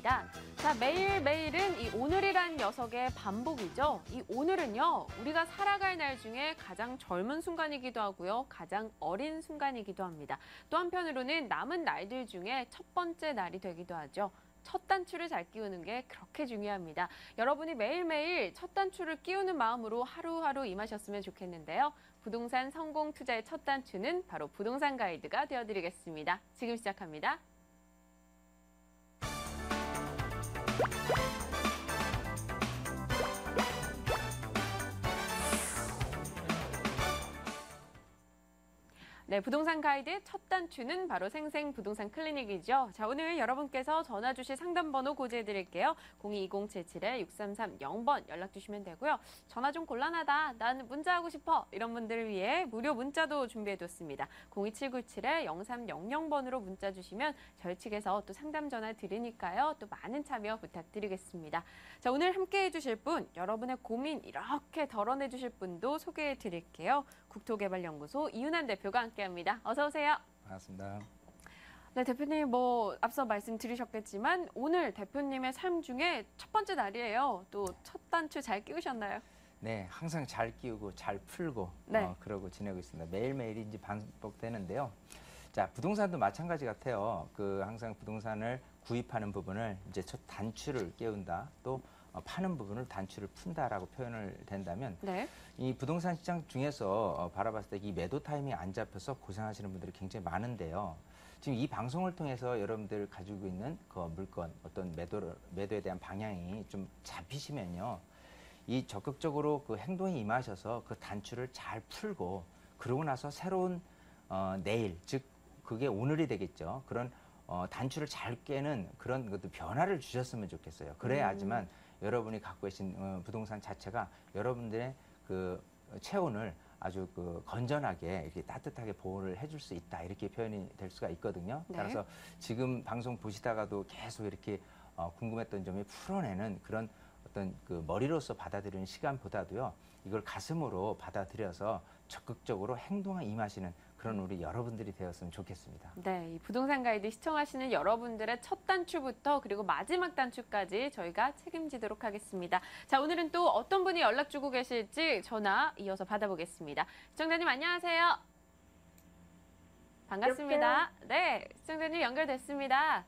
시간입니다. 자, 매일매일은 이 오늘이란 녀석의 반복이죠. 이 오늘은요, 우리가 살아갈 날 중에 가장 젊은 순간이기도 하고요, 가장 어린 순간이기도 합니다. 또 한편으로는 남은 날들 중에 첫 번째 날이 되기도 하죠. 첫 단추를 잘 끼우는 게 그렇게 중요합니다. 여러분이 매일매일 첫 단추를 끼우는 마음으로 하루하루 임하셨으면 좋겠는데요. 부동산 성공 투자의 첫 단추는 바로 부동산 가이드가 되어드리겠습니다. 지금 시작합니다. 네, 부동산 가이드 첫 단추는 바로 생생부동산 클리닉이죠. 자, 오늘 여러분께서 전화 주실 상담번호 고지해드릴게요. 0220-77-6330번 연락 주시면 되고요. 전화 좀 곤란하다, 나는 문자하고 싶어, 이런 분들을 위해 무료 문자도 준비해뒀습니다. 02797-0300번으로 문자 주시면 저희 측에서 또 상담 전화 드리니까요. 또 많은 참여 부탁드리겠습니다. 자, 오늘 함께해 주실 분, 여러분의 고민 이렇게 덜어내 주실 분도 소개해 드릴게요. 국토개발연구소 이윤환 대표가 함께합니다. 어서 오세요. 반갑습니다. 네, 대표님 앞서 말씀드리셨겠지만 오늘 대표님의 삶 중에 첫 번째 날이에요. 또 첫 단추 잘 끼우셨나요? 네, 항상 잘 끼우고 잘 풀고 네. 그러고 지내고 있습니다. 매일매일이 이제 반복되는데요. 자, 부동산도 마찬가지 같아요. 항상 부동산을 구입하는 부분을 이제 첫 단추를 끼운다. 또 파는 부분을 단추를 푼다라고 표현을 된다면 네. 이 부동산 시장 중에서 바라봤을 때 이 매도 타이밍이 안 잡혀서 고생하시는 분들이 굉장히 많은데요. 지금 이 방송을 통해서 여러분들 가지고 있는 그 물건 어떤 매도에 대한 방향이 좀 잡히시면요. 이 적극적으로 그 행동에 임하셔서 그 단추를 잘 풀고 그러고 나서 새로운 내일, 즉 그게 오늘이 되겠죠. 그런 단추를 잘 깨는 그런 것도 변화를 주셨으면 좋겠어요. 그래야지만 여러분이 갖고 계신 부동산 자체가 여러분들의 그 체온을 아주 건전하게 이렇게 따뜻하게 보호를 해줄 수 있다, 이렇게 표현이 될 수가 있거든요. 네. 따라서 지금 방송 보시다가도 계속 이렇게 궁금했던 점이 풀어내는 그런 어떤 그 머리로서 받아들이는 시간보다도요, 이걸 가슴으로 받아들여서 적극적으로 행동에 임하시는 그런 우리 여러분들이 되었으면 좋겠습니다. 네, 이 부동산 가이드 시청하시는 여러분들의 첫 단추부터 그리고 마지막 단추까지 저희가 책임지도록 하겠습니다. 자, 오늘은 또 어떤 분이 연락 주고 계실지 전화 이어서 받아보겠습니다. 시청자님 안녕하세요. 반갑습니다. 여보세요? 네, 시청자님 연결됐습니다.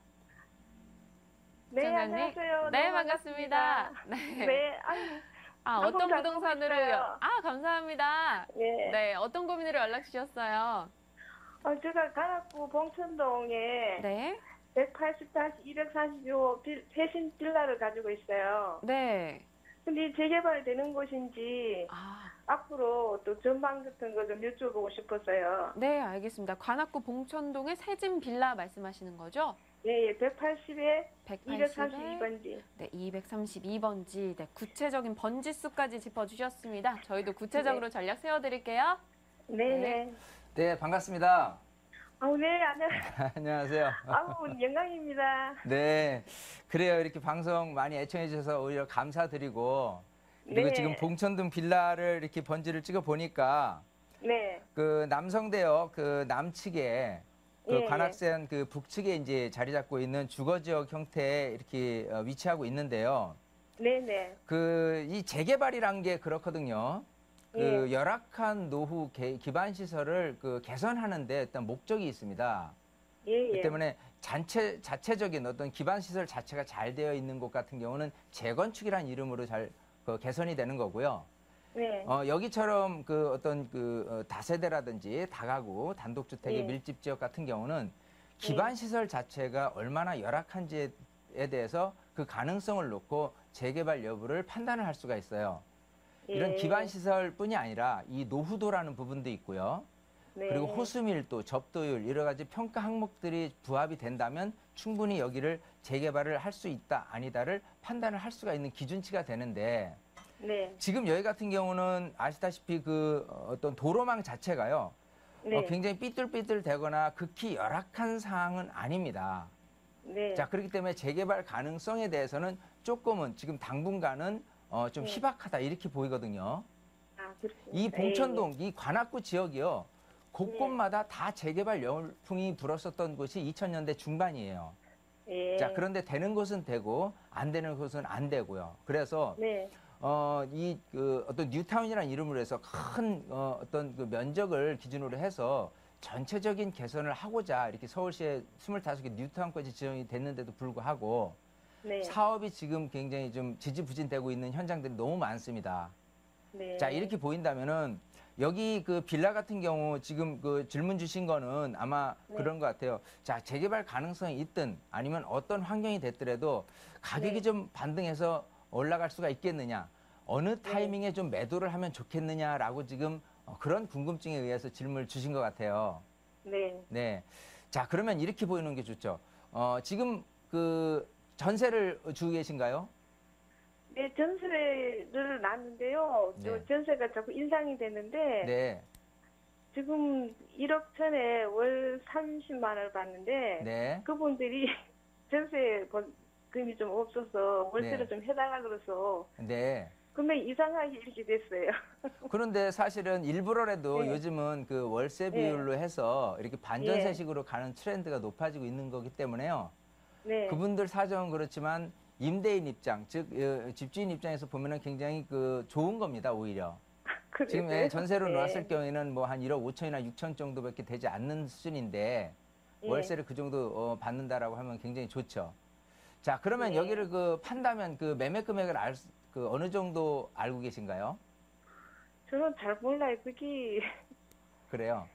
네, 시청자님. 안녕하세요. 네, 너무 반갑습니다. 네. 네, 아유, 어떤 방송 잘 부동산으로 보고 있어요. 감사합니다. 네. 네, 어떤 고민으로 연락 주셨어요? 제가 관악구 봉천동에 네. 180-245 세신 빌라를 가지고 있어요. 네. 근데 재개발되는 곳인지 앞으로 또 전망 같은 거 좀 여쭤보고 싶었어요. 네, 알겠습니다. 관악구 봉천동의 세진 빌라 말씀하시는 거죠? 네, 180에 180에 232번지. 네, 232번지. 네, 구체적인 번지 수까지 짚어주셨습니다. 저희도 구체적으로 전략 세워드릴게요. 네네. 네, 반갑습니다. 네, 안녕하세요. 안녕하세요. 영광입니다. 네, 그래요. 이렇게 방송 많이 애청해 주셔서 오히려 감사드리고, 그리고 네. 지금 봉천동 빌라를 이렇게 번지를 찍어 보니까 네. 그 남성대역 그 남측에 그 예, 관악산 그 북측에 이제 자리 잡고 있는 주거지역 형태에 이렇게 위치하고 있는데요. 네네. 이 재개발이란 게 그렇거든요. 예. 열악한 노후 기반 시설을 개선하는데 어떤 목적이 있습니다. 예, 그 예. 때문에 자체적인 어떤 기반 시설 자체가 잘 되어 있는 곳 같은 경우는 재건축이라는 이름으로 잘 개선이 되는 거고요. 네. 여기처럼 어떤 다세대라든지 다가구 단독주택의 예. 밀집 지역 같은 경우는 기반 시설 자체가 얼마나 열악한지에 대해서 그 가능성을 놓고 재개발 여부를 판단을 할 수가 있어요. 이런 예. 기반 시설뿐이 아니라 이 노후도라는 부분도 있고요. 네. 그리고 호수밀도, 접도율 여러 가지 평가 항목들이 부합이 된다면 충분히 여기를 재개발을 할 수 있다, 아니다를 판단을 할 수가 있는 기준치가 되는데, 네. 지금 여기 같은 경우는 아시다시피 어떤 도로망 자체가요, 네. 굉장히 삐뚤삐뚤 되거나 극히 열악한 상황은 아닙니다. 네. 자, 그렇기 때문에 재개발 가능성에 대해서는 조금은 지금 당분간은 좀 네. 희박하다, 이렇게 보이거든요. 그렇습니다. 이 봉천동, 이 관악구 지역이요, 곳곳마다 다 재개발 열풍이 불었었던 곳이 2000년대 중반이에요. 예. 자, 그런데 되는 곳은 되고 안 되는 곳은 안 되고요. 그래서 네. 어떤 뉴타운이라는 이름으로 해서 큰 어떤 그 면적을 기준으로 해서 전체적인 개선을 하고자 이렇게 서울시에 25개 뉴타운까지 지정이 됐는데도 불구하고 네. 사업이 지금 굉장히 좀 지지부진되고 있는 현장들이 너무 많습니다. 네. 자, 이렇게 보인다면은 여기 그 빌라 같은 경우 지금 그 질문 주신 거는 아마 네. 그런 것 같아요. 자, 재개발 가능성이 있든 아니면 어떤 환경이 됐더라도 가격이 네. 좀 반등해서 올라갈 수가 있겠느냐. 어느 타이밍에 좀 매도를 하면 좋겠느냐라고 지금 그런 궁금증에 의해서 질문을 주신 것 같아요. 네. 네. 자, 그러면 이렇게 보이는 게 좋죠. 지금 그 전세를 주고 계신가요? 네, 전세를 놨는데요. 네. 저 전세가 자꾸 인상이 되는데 네. 지금 1억 전에 월 30만 원을 받는데 네. 그분들이 전세 금이 좀 없어서 월세를 네. 좀 해달라 그래서 네. 금액이 이상하게 이렇게 됐어요. 그런데 사실은 일부러라도 네. 요즘은 그 월세 네. 비율로 해서 이렇게 반전세식으로 가는 트렌드가 높아지고 있는 거기 때문에요. 네. 그분들 사정은 그렇지만 임대인 입장, 즉 집주인 입장에서 보면은 굉장히 그 좋은 겁니다, 오히려. 지금 그래서요? 전세로 네. 놓았을 경우에는 뭐 한 1억 5천이나 6천 정도밖에 되지 않는 수준인데 예. 월세를 그 정도 받는다라고 하면 굉장히 좋죠. 자, 그러면 네. 여기를 그 판다면 그 매매 금액을 그 어느 정도 알고 계신가요? 저는 잘 몰라요. 그게 그래요.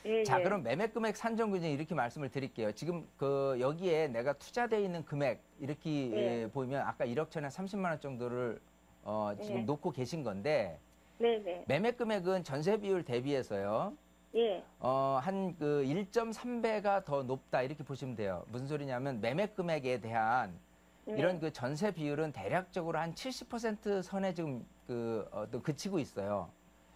예, 자, 예. 그럼 매매 금액 산정 기준 이렇게 말씀을 드릴게요. 지금 그 여기에 내가 투자되어 있는 금액 이렇게 예. 보면 아까 1억 천에 30만 원 정도를 지금 예. 놓고 계신 건데 네네. 매매 금액은 전세 비율 대비해서요. 예. 한 그 1.3배가 더 높다 이렇게 보시면 돼요. 무슨 소리냐면 매매 금액에 대한 네. 이런 그 전세 비율은 대략적으로 한 70% 선에 지금 또 그치고 있어요.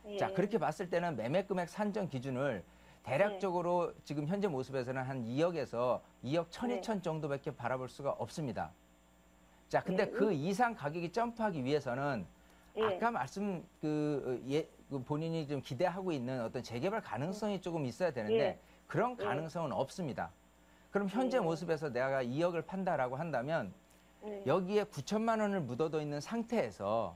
예. 자, 그렇게 봤을 때는 매매 금액 산정 기준을 대략적으로 지금 현재 모습에서는 한 2억에서 2억 1천, 네. 2천 정도밖에 바라볼 수가 없습니다. 자, 근데 네. 그 이상 가격이 점프하기 위해서는 예. 아까 말씀 그 본인이 좀 기대하고 있는 어떤 재개발 가능성이 조금 있어야 되는데 예. 그런 예. 가능성은 없습니다. 그럼 현재 예. 모습에서 내가 2억을 판다라고 한다면 네. 여기에 9천만 원을 묻어둬 있는 상태에서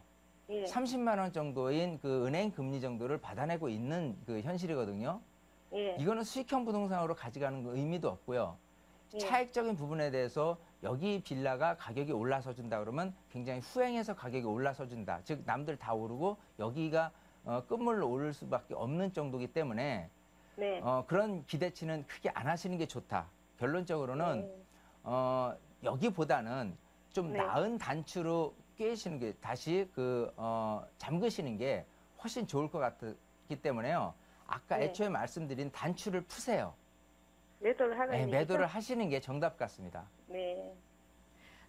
예. 30만 원 정도인 그 은행 금리 정도를 받아내고 있는 그 현실이거든요. 예. 이거는 수익형 부동산으로 가져가는 거 의미도 없고요. 예. 차익적인 부분에 대해서 여기 빌라가 가격이 올라서 준다 그러면 굉장히 후행해서 가격이 올라서 준다. 즉 남들 다 오르고 여기가 끝물로 오를 수밖에 없는 정도이기 때문에 네. 그런 기대치는 크게 안 하시는 게 좋다. 결론적으로는 네. 여기보다는 좀 네. 나은 단추로 꿰시는 게 다시 잠그시는 게 훨씬 좋을 것 같기 때문에요. 아까 네. 애초에 말씀드린 단추를 푸세요. 매도를 하는 네, 얘기죠? 매도를 하시는 게 정답 같습니다. 네.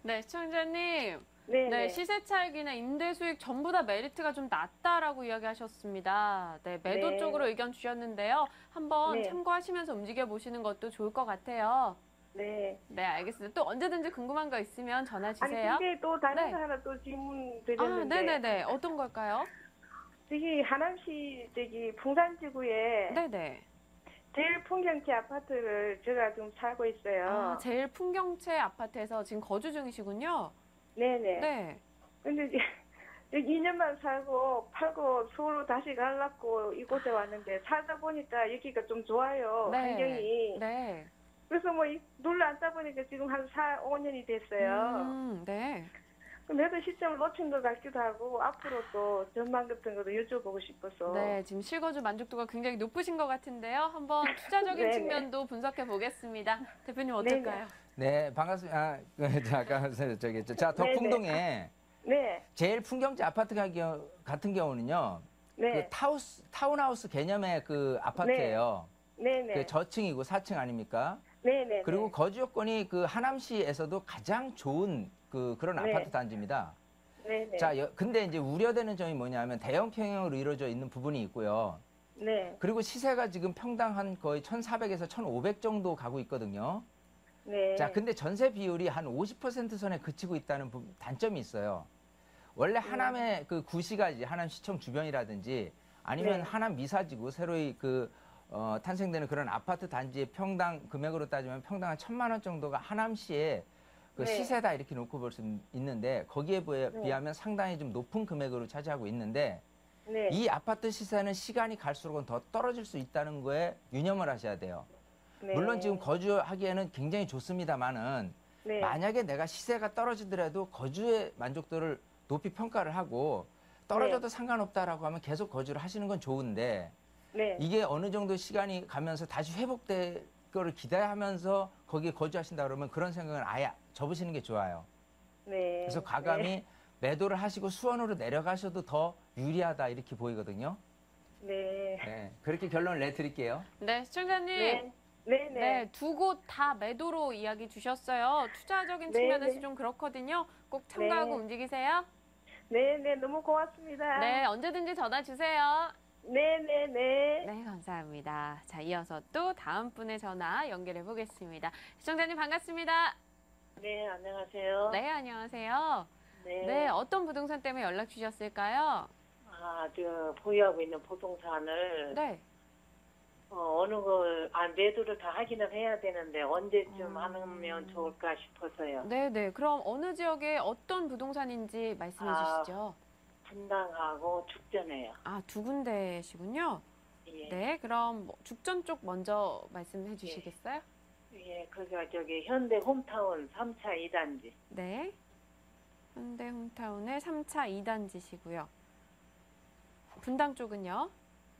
네, 시청자님. 네. 네, 시세 차익이나 임대 수익 전부 다 메리트가 좀 낮다라고 이야기하셨습니다. 네, 매도 네. 쪽으로 의견 주셨는데요. 한번 네. 참고하시면서 움직여 보시는 것도 좋을 것 같아요. 네. 네, 알겠습니다. 또 언제든지 궁금한 거 있으면 전화 아니 주세요. 근데 또 다른 네. 거 하나 또 질문 아, 드렸는데 네네네. 어떤 걸까요? 저기 하남시 저기 풍산지구에 네네. 제일 풍경채 아파트를 제가 좀 살고 있어요. 아, 제일 풍경채 아파트에서 지금 거주 중이시군요. 네네. 네. 근데 이제 여기 2년만 살고 팔고 서울로 다시 가려고 이곳에 왔는데 살다 보니까 여기가 좀 좋아요. 네. 환경이. 네. 그래서 뭐 눌러 앉다 보니까 지금 한 4, 5년이 됐어요. 네. 그럼 매도 시점을 놓친 것 같기도 하고 앞으로 또 전망 같은 것도 여쭤보고 싶어서. 네, 지금 실거주 만족도가 굉장히 높으신 것 같은데요. 한번 투자적인 네네. 측면도 분석해 보겠습니다. 대표님 어떨까요? 네, 반갑습니다. 자, 덕풍동에 네. 제일 풍경지 아파트 같은 경우는요. 네. 그 타운하우스 개념의 그 아파트예요. 네네. 그 저층이고 4층 아닙니까? 네네. 그리고 거주 요건이 그 하남시에서도 가장 좋은 그런 네. 아파트 단지입니다. 네네. 자, 근데 이제 우려되는 점이 뭐냐면 대형 평형으로 이루어져 있는 부분이 있고요. 네. 그리고 시세가 지금 평당 한 거의 1,400에서 1,500 정도 가고 있거든요. 네. 자, 근데 전세 비율이 한 50% 선에 그치고 있다는 단점이 있어요. 원래 하남의 그 구시가 이제 하남시청 주변이라든지 아니면 네. 하남 미사지구 새로이 탄생되는 그런 아파트 단지의 평당 금액으로 따지면 평당 한 1,000만 원 정도가 하남시에 그 네. 시세다 이렇게 놓고 볼 수 있는데 거기에 비하면 상당히 좀 높은 금액으로 차지하고 있는데 네. 이 아파트 시세는 시간이 갈수록은 더 떨어질 수 있다는 거에 유념을 하셔야 돼요. 네. 물론 지금 거주하기에는 굉장히 좋습니다만은 네. 만약에 내가 시세가 떨어지더라도 거주의 만족도를 높이 평가를 하고 떨어져도 상관없다라고 하면 계속 거주를 하시는 건 좋은데 네. 이게 어느 정도 시간이 가면서 다시 회복될 거를 기대하면서 거기에 거주하신다 그러면 그런 생각은 아예 접으시는 게 좋아요. 네. 그래서 과감히 매도를 하시고 수원으로 내려가셔도 더 유리하다 이렇게 보이거든요. 네. 네, 그렇게 결론을 내드릴게요. 네, 시청자님. 네. 네. 네, 두 곳 다 매도로 이야기 주셨어요. 투자적인 네, 측면에서 네. 좀 그렇거든요. 꼭 참고하고 네. 움직이세요. 네. 네. 너무 고맙습니다. 네, 언제든지 전화 주세요. 네. 네. 네. 네, 감사합니다. 자, 이어서 또 다음 분의 전화 연결해 보겠습니다. 시청자님 반갑습니다. 네. 안녕하세요. 네, 안녕하세요. 네. 네, 어떤 부동산 때문에 연락 주셨을까요? 보유하고 있는 부동산을 네. 어느 걸 매도를 다 하기는 해야 되는데 언제쯤 음. 하면 좋을까 싶어서요. 네, 네. 그럼 어느 지역에 어떤 부동산인지 말씀해 주시죠. 분당하고 죽전에요. 아, 두 군데시군요. 예. 네, 그럼 죽전 쪽 먼저 말씀해 주시겠어요? 예, 거기가 저기 현대 홈타운 3차 2단지. 네. 현대 홈타운의 3차 2단지시고요. 분당 쪽은요?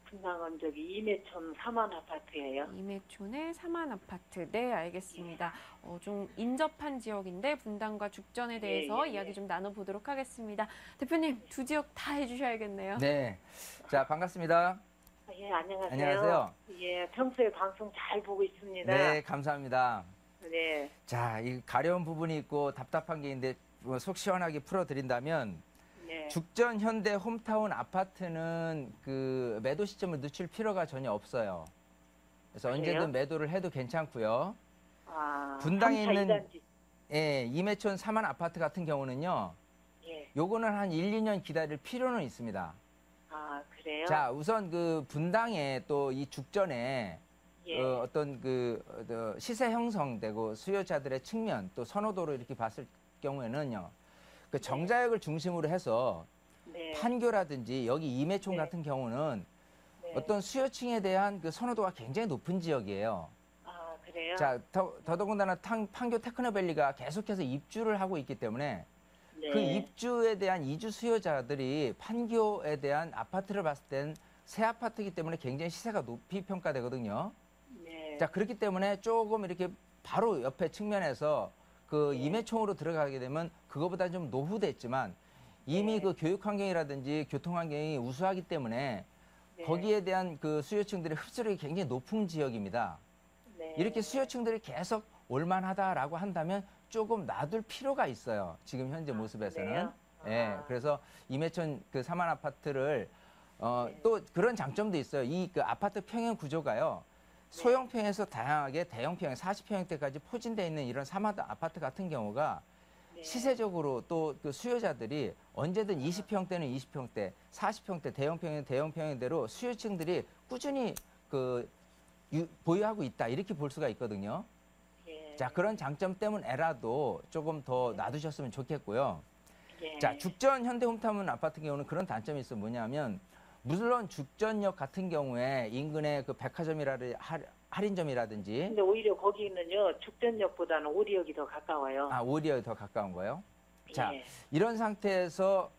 분당은 저기 임해촌 3만 아파트예요. 임해촌의 3만 아파트. 네, 알겠습니다. 좀 인접한 지역인데 분당과 죽전에 대해서 예. 이야기 좀 나눠보도록 하겠습니다. 대표님, 두 지역 다 해주셔야겠네요. 네, 자 반갑습니다. 예, 안녕하세요. 안녕하세요. 예, 평소에 방송 잘 보고 있습니다. 네, 감사합니다. 네. 자, 이 가려운 부분이 있고 답답한 게 있는데 속 시원하게 풀어드린다면 네. 죽전 현대 홈타운 아파트는 그 매도 시점을 늦출 필요가 전혀 없어요. 그래서 그래요? 언제든 매도를 해도 괜찮고요. 아, 분당에 3차 있는 2단지. 예, 임해촌 3만 아파트 같은 경우는요. 예. 요거는 한 1, 2년 기다릴 필요는 있습니다. 아, 그래요? 자, 우선 그 분당에 또 이 죽전에 예. 어떤 시세 형성되고 수요자들의 측면 또 선호도로 이렇게 봤을 경우에는요. 그 정자역을 중심으로 해서 네. 판교라든지 여기 임해촌 네. 같은 경우는 네. 어떤 수요층에 대한 그 선호도가 굉장히 높은 지역이에요. 아, 그래요? 자, 더더군다나 판교 테크노밸리가 계속해서 입주를 하고 있기 때문에 네. 그 입주에 대한 이주 수요자들이 판교에 대한 아파트를 봤을 땐 새 아파트이기 때문에 굉장히 시세가 높이 평가되거든요. 네. 자, 그렇기 때문에 조금 이렇게 바로 옆에 측면에서 그 네. 임해촌으로 들어가게 되면 그거보다 좀 노후됐지만 이미 네. 그 교육 환경이라든지 교통 환경이 우수하기 때문에 네. 거기에 대한 그 수요층들의 흡수력이 굉장히 높은 지역입니다. 네. 이렇게 수요층들이 계속 올만하다라고 한다면 조금 놔둘 필요가 있어요. 지금 현재 모습에서는. 그래요? 예, 아. 그래서 임해촌 그 3만 아파트를 네. 또 그런 장점도 있어요. 이 그 아파트 평형 구조가요. 소형평에서 다양하게 대형평 40평형대까지 포진되어 있는 이런 3만 아파트 같은 경우가 네. 시세적으로 또 그 수요자들이 언제든 20평대는 20평대, 40평대, 대형평은 대형평대로 수요층들이 꾸준히 보유하고 있다. 이렇게 볼 수가 있거든요. 예. 자, 그런 장점 때문에라도 조금 더 놔두셨으면 좋겠고요. 예. 자, 죽전 현대홈타운 아파트 경우는 그런 단점이 있어 뭐냐면 물론 죽전역 같은 경우에 인근의 그 백화점이라든지 할인점이라든지 근데 오히려 거기는요, 죽전역보다는 오리역이 더 가까워요. 오히려 더 가까운 거예요. 자, 예. 이런 상태에서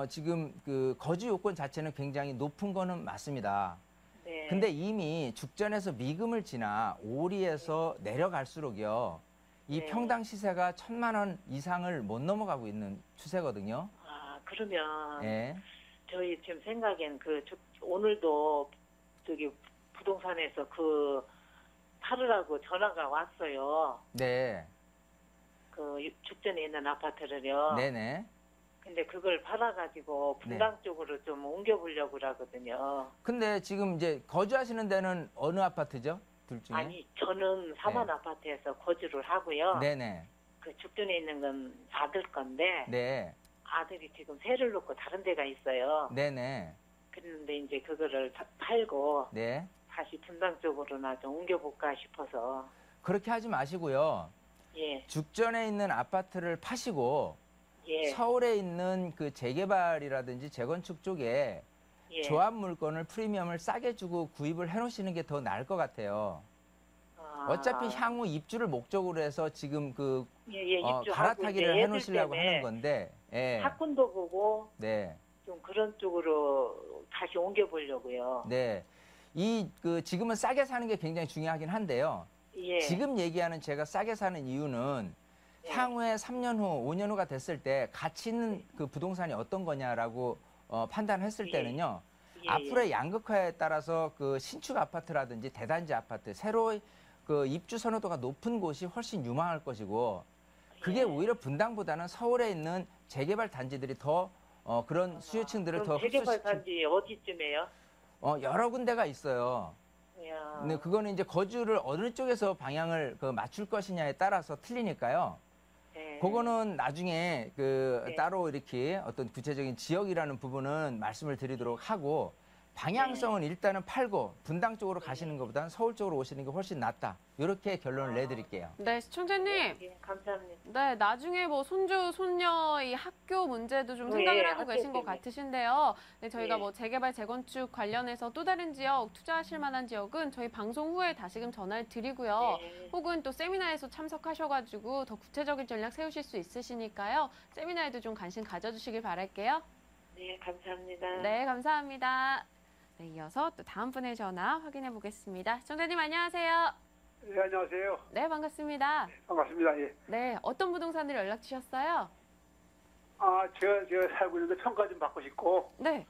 지금 그 거주 요건 자체는 굉장히 높은 거는 맞습니다. 네. 근데 이미 죽전에서 미금을 지나 오리에서 내려갈수록요. 이 네. 평당 시세가 1,000만 원 이상을 못 넘어가고 있는 추세거든요. 아, 그러면 예. 저희 지금 생각엔 오늘도 저기 부동산에서 팔으라고 전화가 왔어요. 네. 그 죽전에 있는 아파트를요. 네네. 근데 그걸 팔아가지고 분당 쪽으로 좀 옮겨보려고 그러거든요. 근데 지금 이제 거주하시는 데는 어느 아파트죠? 둘 중에? 아니, 저는 사만 네. 아파트에서 거주를 하고요. 네네. 그 죽전에 있는 건 아들 건데 네. 아들이 지금 세를 놓고 다른 데가 있어요. 네네. 그런데 이제 그거를 팔고 네. 다시 분당 쪽으로나 좀 옮겨볼까 싶어서. 그렇게 하지 마시고요. 예. 죽전에 있는 아파트를 파시고 예. 서울에 있는 그 재개발이라든지 재건축 쪽에 예. 조합 물건을 프리미엄을 싸게 주고 구입을 해놓으시는 게 더 나을 것 같아요. 아. 어차피 향후 입주를 목적으로 해서 지금 그 예, 입주하고 갈아타기를 이제 해놓으시려고 애들 때문에 하는 건데, 예. 학군도 보고 네, 좀 그런 쪽으로 다시 옮겨보려고요. 네. 지금은 싸게 사는 게 굉장히 중요하긴 한데요. 예. 지금 얘기하는 제가 싸게 사는 이유는 예. 향후에 3년 후, 5년 후가 됐을 때 가치 있는 그 부동산이 어떤 거냐라고 판단했을 예. 때는요. 예, 앞으로의 양극화에 따라서 그 신축 아파트라든지 대단지 아파트, 새로 그 입주 선호도가 높은 곳이 훨씬 유망할 것이고, 그게 예. 오히려 분당보다는 서울에 있는 재개발 단지들이 더 그런 수요층들을 더 그럼 재개발 흡수시키 단지 어디쯤에요? 여러 군데가 있어요. 야. 근데 그거는 이제 거주를 어느 쪽에서 방향을 맞출 것이냐에 따라서 틀리니까요. 예. 그거는 나중에 네. 따로 이렇게 어떤 구체적인 지역이라는 부분은 말씀을 드리도록 하고, 방향성은 일단은 팔고 분당 쪽으로 가시는 것보다는 서울 쪽으로 오시는 게 훨씬 낫다. 이렇게 결론을 내드릴게요. 네, 시청자님. 예, 감사합니다. 네, 나중에 뭐 손주, 손녀의 학교 문제도 좀 생각을 예, 하고 학교 계신 것 때문에. 같으신데요. 네, 저희가 예. 뭐 재개발, 재건축 관련해서 또 다른 지역 투자하실 만한 지역은 저희 방송 후에 다시금 전화를 드리고요. 예. 혹은 또 세미나에서 참석하셔가지고 더 구체적인 전략 세우실 수 있으시니까요. 세미나에도 좀 관심 가져주시길 바랄게요. 네, 감사합니다. 네, 감사합니다. 네, 이어서 또 다음 분의 전화 확인해 보겠습니다. 시청자님 안녕하세요. 네, 안녕하세요. 네, 반갑습니다. 반갑습니다. 예. 네, 어떤 부동산으로 연락 주셨어요? 제가 살고 있는데 평가 좀 받고 싶고, 네.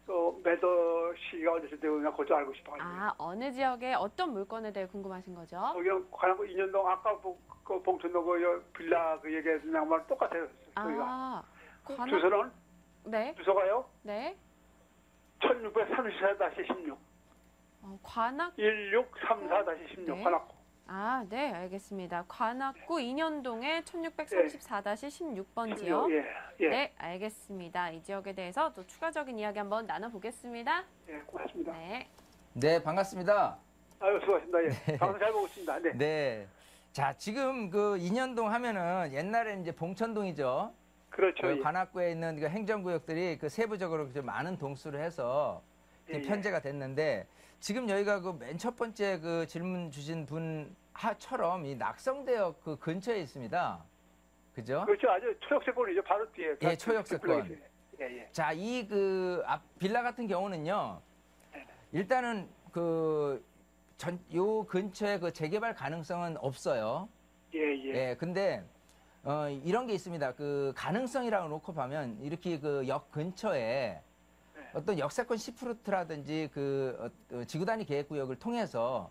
또 매도 시기가 어디서 되느냐 그것도 알고 싶어가지고. 아, 어느 지역에 어떤 물건에 대해 궁금하신 거죠? 여기는 관악구 인현동 아까 그 봉천동 그 빌라 그 얘기했던 양말 똑같아요. 저희가. 아, 관악, 주소는 네, 주소가요. 네. 1634-16. 관악, 1634-16 네. 관악구. 아, 네, 알겠습니다. 관악구 인현동의 1634-16번지요. 예, 예. 네, 알겠습니다. 이 지역에 대해서 또 추가적인 이야기 한번 나눠보겠습니다. 예, 고맙습니다. 네. 네, 반갑습니다. 아유, 수고하십니다. 예. 방송 잘 보고 있습니다. 네. 네. 자, 지금 그 인현동 하면은 옛날에는 이제 봉천동이죠. 그렇죠. 그 예. 관악구에 있는 그 행정구역들이 그 세부적으로 좀 많은 동수를 해서 이렇게 예, 예. 편제가 됐는데, 지금 여기가 그 맨 첫 번째 그 질문 주신 분처럼 이 낙성대역 그 근처에 있습니다. 그죠? 그렇죠. 아주 초역세권이죠. 바로 뒤에. 예, 초역세권. 예, 예. 자, 이 빌라 같은 경우는요. 네. 일단은 요 근처에 그 재개발 가능성은 없어요. 예, 예. 예, 근데 이런 게 있습니다. 그 가능성이라고 놓고 보면 이렇게 그 역 근처에 네. 어떤 역세권 시프루트라든지 지구 단위 계획 구역을 통해서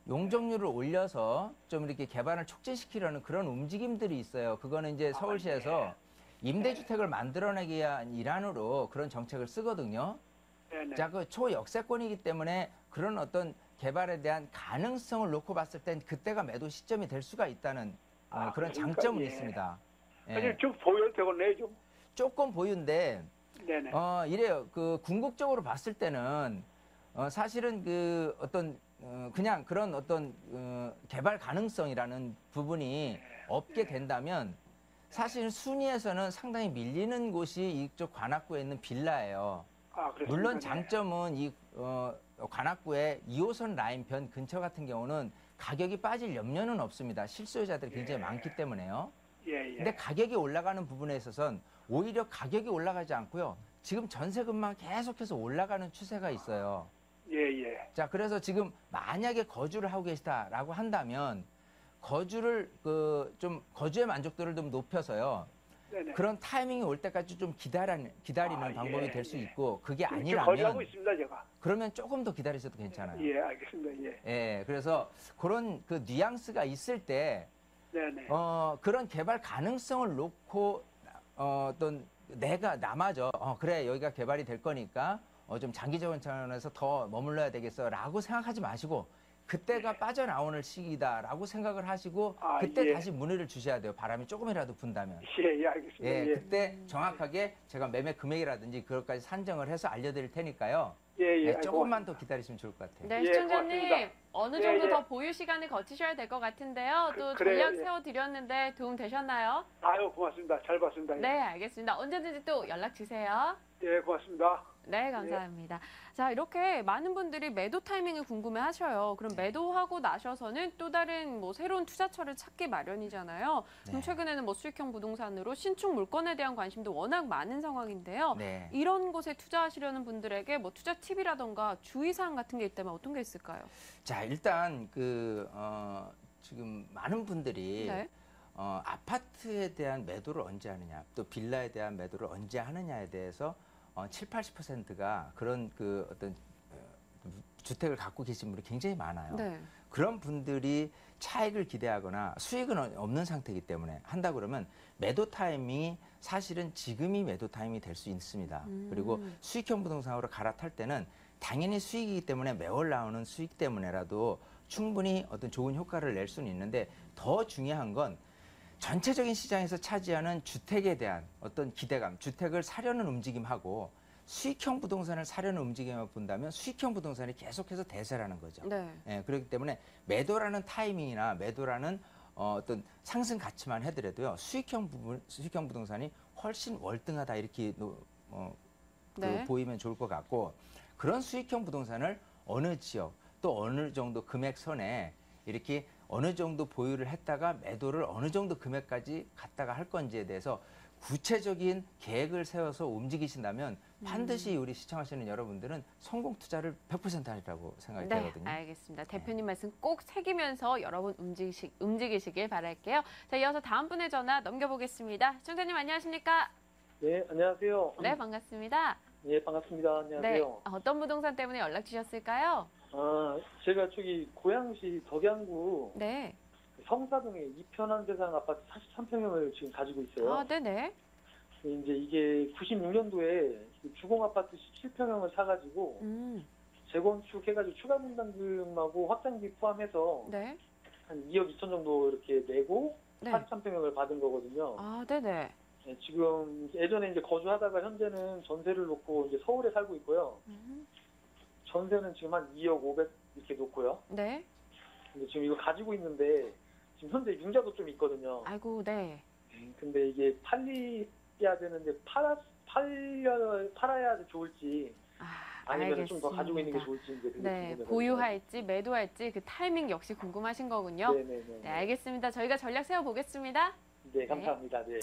용적률을 올려서 좀 이렇게 개발을 촉진시키려는 그런 움직임들이 있어요. 그거는 이제 서울시에서 임대주택을 만들어내기 위한 일환으로 그런 정책을 쓰거든요. 네네. 자, 그 초역세권이기 때문에 그런 어떤 개발에 대한 가능성을 놓고 봤을 땐 그때가 매도 시점이 될 수가 있다는 그런 그러니까, 장점은 예. 있습니다. 예. 사실 좀 보여도 되겠네요, 좀. 조금 보유인데 네네. 이래요. 그 궁극적으로 봤을 때는 사실은 그 어떤 그냥 그런 어떤 개발 가능성이라는 부분이 없게 된다면 사실 순위에서는 상당히 밀리는 곳이 이쪽 관악구에 있는 빌라예요. 그렇습니다. 물론 네. 장점은 이 관악구의 2호선 라인편 근처 같은 경우는 가격이 빠질 염려는 없습니다. 실소유자들이 굉장히 많기 때문에요. 예, 예. 근데 가격이 올라가는 부분에 있어서는 오히려 가격이 올라가지 않고요. 지금 전세금만 계속해서 올라가는 추세가 있어요. 예, 예. 자, 그래서 지금 만약에 거주를 하고 계시다라고 한다면 좀 거주의 만족도를 좀 높여서요. 네네. 그런 타이밍이 올 때까지 좀 기다리는 방법이 예, 될 수 예. 있고, 그게 지금 거주하고 아니라면 있습니다, 제가. 그러면 조금 더 기다리셔도 괜찮아요. 예, 알겠습니다. 예. 예, 그래서 그런 그 뉘앙스가 있을 때 네네. 그런 개발 가능성을 놓고 어떤 내가 남아져 그래 여기가 개발이 될 거니까 좀 장기적인 차원에서 더 머물러야 되겠어라고 생각하지 마시고 그때가 빠져나오는 시기다라고 생각을 하시고 그때 예. 다시 문의를 주셔야 돼요. 바람이 조금이라도 분다면. 예, 예, 알겠습니다. 예, 예. 그때 정확하게 제가 매매 금액이라든지 그것까지 산정을 해서 알려드릴 테니까요. 예, 예. 네, 아이고, 조금만 더 기다리시면 좋을 것 같아요. 네, 예, 시청자님 고맙습니다. 어느 예, 정도 예. 더 보유 시간을 거치셔야 될 것 같은데요. 또 그래요, 전략 예. 세워드렸는데 도움 되셨나요? 아유, 고맙습니다. 잘 봤습니다. 예. 네, 알겠습니다. 언제든지 또 연락 주세요. 예, 고맙습니다. 네, 감사합니다. 자, 이렇게 많은 분들이 매도 타이밍을 궁금해 하셔요. 그럼 매도하고 나셔서는 또 다른 뭐 새로운 투자처를 찾기 마련이잖아요. 그럼 네. 최근에는 뭐 수익형 부동산으로 신축 물건에 대한 관심도 워낙 많은 상황인데요. 네. 이런 곳에 투자하시려는 분들에게 뭐 투자 팁이라던가 주의사항 같은 게 있다면 어떤 게 있을까요? 자, 일단 지금 많은 분들이 네. 아파트에 대한 매도를 언제 하느냐, 또 빌라에 대한 매도를 언제 하느냐에 대해서 7, 80%가 그런 그 어떤 주택을 갖고 계신 분이 굉장히 많아요. 네. 그런 분들이 차익을 기대하거나 수익은 없는 상태이기 때문에 한다 그러면 매도 타이밍이 사실은 지금이 매도 타이밍이 될 수 있습니다. 그리고 수익형 부동산으로 갈아탈 때는 당연히 수익이기 때문에 매월 나오는 수익 때문에라도 충분히 어떤 좋은 효과를 낼 수는 있는데 더 중요한 건 전체적인 시장에서 차지하는 주택에 대한 어떤 기대감, 주택을 사려는 움직임하고 수익형 부동산을 사려는 움직임을 본다면 수익형 부동산이 계속해서 대세라는 거죠. 네. 예, 그렇기 때문에 매도라는 타이밍이나 매도라는 어떤 상승 가치만 해더라도요, 수익형 부동산이 훨씬 월등하다 이렇게 네. 보이면 좋을 것 같고, 그런 수익형 부동산을 어느 지역 또 어느 정도 금액 선에 이렇게 어느 정도 보유를 했다가 매도를 어느 정도 금액까지 갔다가 할 건지에 대해서 구체적인 계획을 세워서 움직이신다면 반드시 우리 시청하시는 여러분들은 성공 투자를 100% 하리라고 생각이 네, 되거든요. 알겠습니다. 대표님 말씀 꼭 새기면서 여러분 움직이시길 바랄게요. 자, 이어서 다음 분의 전화 넘겨보겠습니다. 시청자님 안녕하십니까? 네, 안녕하세요. 네, 반갑습니다. 네, 반갑습니다. 네, 안녕하세요. 어떤 부동산 때문에 연락 주셨을까요? 제가 저기 고양시 덕양구 네. 성사동에 이편한 세상 아파트 43평형을 지금 가지고 있어요. 아, 네네. 이제 이게 96년도에 주공 아파트 17평형을 사가지고 재건축해가지고 추가 분담금하고 확장비 포함해서 네. 한 2억 2천 정도 이렇게 내고 네. 43평형을 받은 거거든요. 아, 네네. 네, 지금 예전에 이제 거주하다가 현재는 전세를 놓고 이제 서울에 살고 있고요. 전세는 지금 한 2억 500 이렇게 놓고요. 네. 근데 지금 이거 가지고 있는데 지금 현재 융자도 좀 있거든요. 아이고, 네. 근데 이게 팔려야 되는데 팔아야 좋을지 아니면 좀 더 가지고 있는 게 좋을지 이제 그게 네, 궁금해요. 보유할지 매도할지 그 타이밍 역시 궁금하신 거군요. 네네네. 네, 알겠습니다. 저희가 전략 세워보겠습니다. 네, 감사합니다. 네.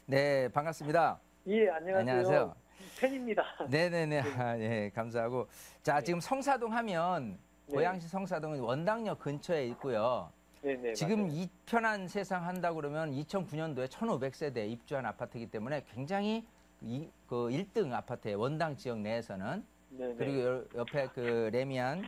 네, 반갑습니다. 예, 안녕하세요. 안녕하세요. 팬입니다. 네네네. 예, 감사하고. 자, 지금 성사동 하면 네. 고양시 성사동은 원당역 근처에 있고요. 네네. 지금 맞아요. 이 편한 세상 한다 그러면 2009년도에 1,500세대 입주한 아파트이기 때문에 굉장히 그 1등 아파트예요. 원당 지역 내에서는. 네네. 그리고 옆에 그 레미안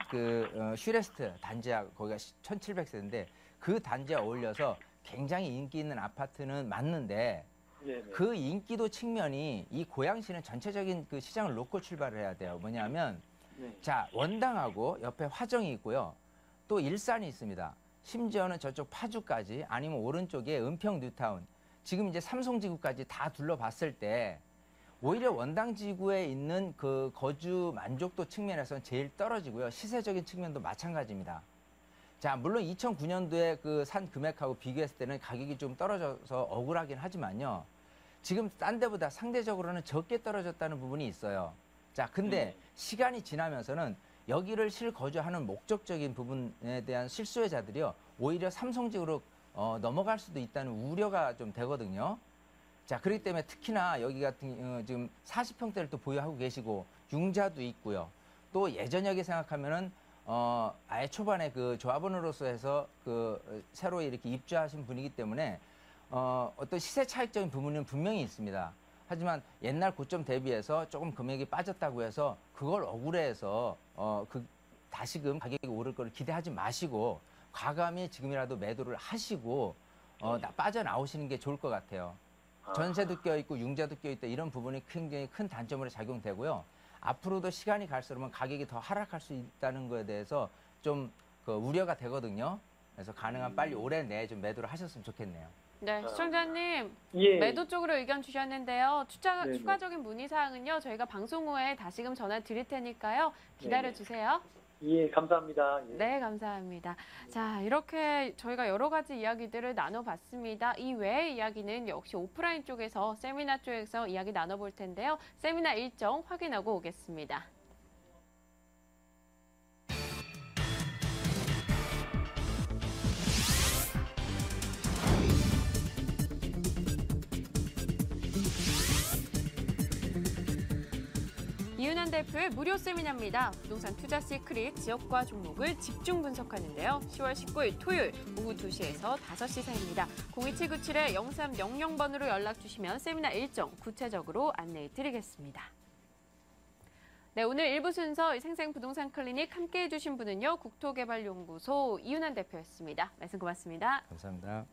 슈레스트 단지하 거기가 1,700세대인데 그 단지와 어울려서 굉장히 인기 있는 아파트는 맞는데 네네. 그 인기도 측면이 이 고양시는 전체적인 그 시장을 놓고 출발을 해야 돼요. 뭐냐면 네. 자, 원당하고 옆에 화정이 있고요. 또 일산이 있습니다. 심지어는 저쪽 파주까지 아니면 오른쪽에 은평 뉴타운, 지금 이제 삼성지구까지 다 둘러봤을 때 오히려 원당지구에 있는 그 거주 만족도 측면에서는 제일 떨어지고요. 시세적인 측면도 마찬가지입니다. 자, 물론 2009년도에 그 산 금액하고 비교했을 때는 가격이 좀 떨어져서 억울하긴 하지만요. 지금 딴 데보다 상대적으로는 적게 떨어졌다는 부분이 있어요. 자, 근데 시간이 지나면서는 여기를 실거주하는 목적적인 부분에 대한 실수요자들이요, 오히려 삼성지구로 넘어갈 수도 있다는 우려가 좀 되거든요. 자, 그렇기 때문에 특히나 여기 같은 지금 40평대를 또 보유하고 계시고 융자도 있고요. 또 예전역에 생각하면은 아예 초반에 그 조합원으로서 해서 그 새로 이렇게 입주하신 분이기 때문에 어떤 시세 차익적인 부분은 분명히 있습니다. 하지만 옛날 고점 대비해서 조금 금액이 빠졌다고 해서 그걸 억울해해서 다시금 가격이 오를 걸 기대하지 마시고 과감히 지금이라도 매도를 하시고 빠져나오시는 게 좋을 것 같아요. 전세도 껴있고 융자도 껴있다, 이런 부분이 굉장히 큰 단점으로 작용되고요. 앞으로도 시간이 갈수록 가격이 더 하락할 수 있다는 거에 대해서 좀 우려가 되거든요. 그래서 가능한 빨리 올해 내에 좀 매도를 하셨으면 좋겠네요. 네, 시청자님 예. 매도 쪽으로 의견 주셨는데요. 네네. 추가적인 문의사항은요. 저희가 방송 후에 다시금 전화 드릴 테니까요. 기다려주세요. 예, 감사합니다. 예. 네, 감사합니다. 자, 이렇게 저희가 여러 가지 이야기들을 나눠봤습니다. 이 외의 이야기는 역시 오프라인 쪽에서 세미나 쪽에서 이야기 나눠볼 텐데요. 세미나 일정 확인하고 오겠습니다. 이윤환 대표의 무료 세미나입니다. 부동산 투자 시크릿 지역과 종목을 집중 분석하는데요. 10월 19일 토요일 오후 2시에서 5시 사이입니다. 027-0300번으로 연락 주시면 세미나 일정 구체적으로 안내해 드리겠습니다. 네, 오늘 1부 순서 생생부동산 클리닉 함께해 주신 분은요. 국토개발연구소 이윤환 대표였습니다. 말씀 고맙습니다. 감사합니다.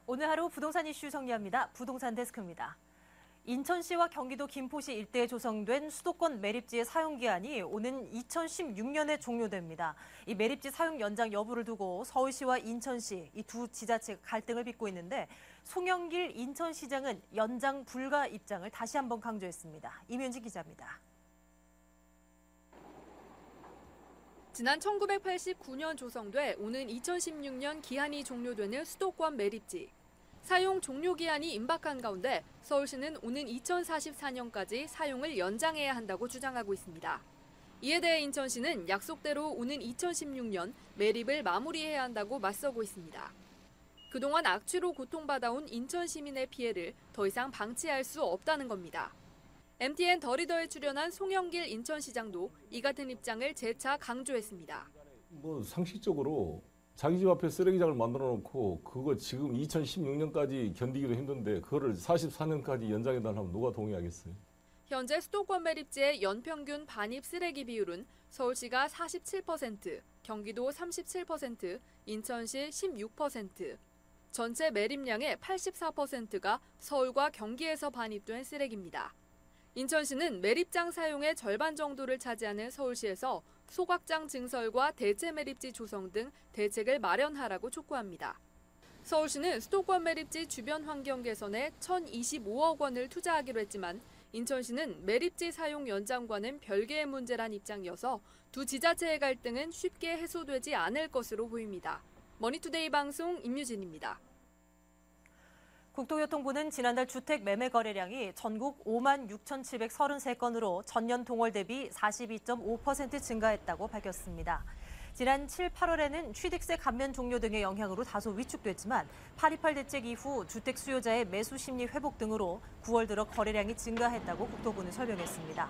오늘 하루 부동산 이슈 정리합니다. 부동산 데스크입니다. 인천시와 경기도 김포시 일대에 조성된 수도권 매립지의 사용기한이 오는 2016년에 종료됩니다. 이 매립지 사용 연장 여부를 두고 서울시와 인천시 이 두 지자체가 갈등을 빚고 있는데 송영길 인천시장은 연장 불가 입장을 다시 한번 강조했습니다. 임윤지 기자입니다. 지난 1989년 조성돼 오는 2016년 기한이 종료되는 수도권 매립지. 사용 종료 기한이 임박한 가운데 서울시는 오는 2044년까지 사용을 연장해야 한다고 주장하고 있습니다. 이에 대해 인천시는 약속대로 오는 2016년 매립을 마무리해야 한다고 맞서고 있습니다. 그동안 악취로 고통받아온 인천 시민의 피해를 더 이상 방치할 수 없다는 겁니다. MTN 더리더에 출연한 송영길 인천시장도 이 같은 입장을 재차 강조했습니다. 상식적으로 자기 집 앞에 쓰레기장을 만들어 놓고 그거 지금 2016년까지 견디기도 힘든데 그거를 44년까지 연장해달라면 누가 동의하겠어요? 현재 수도권 매립지의 연평균 반입 쓰레기 비율은 서울시가 47%, 경기도 37%, 인천시 16%, 전체 매립량의 84%가 서울과 경기에서 반입된 쓰레기입니다. 인천시는 매립장 사용의 절반 정도를 차지하는 서울시에서 소각장 증설과 대체 매립지 조성 등 대책을 마련하라고 촉구합니다. 서울시는 수도권 매립지 주변 환경 개선에 1,025억 원을 투자하기로 했지만 인천시는 매립지 사용 연장과는 별개의 문제란 입장이어서 두 지자체의 갈등은 쉽게 해소되지 않을 것으로 보입니다. 머니투데이 방송 임유진입니다. 국토교통부는 지난달 주택 매매 거래량이 전국 56,733건으로 전년 동월 대비 42.5% 증가했다고 밝혔습니다. 지난 7, 8월에는 취득세 감면 종료 등의 영향으로 다소 위축됐지만 8.28 대책 이후 주택 수요자의 매수 심리 회복 등으로 9월 들어 거래량이 증가했다고 국토부는 설명했습니다.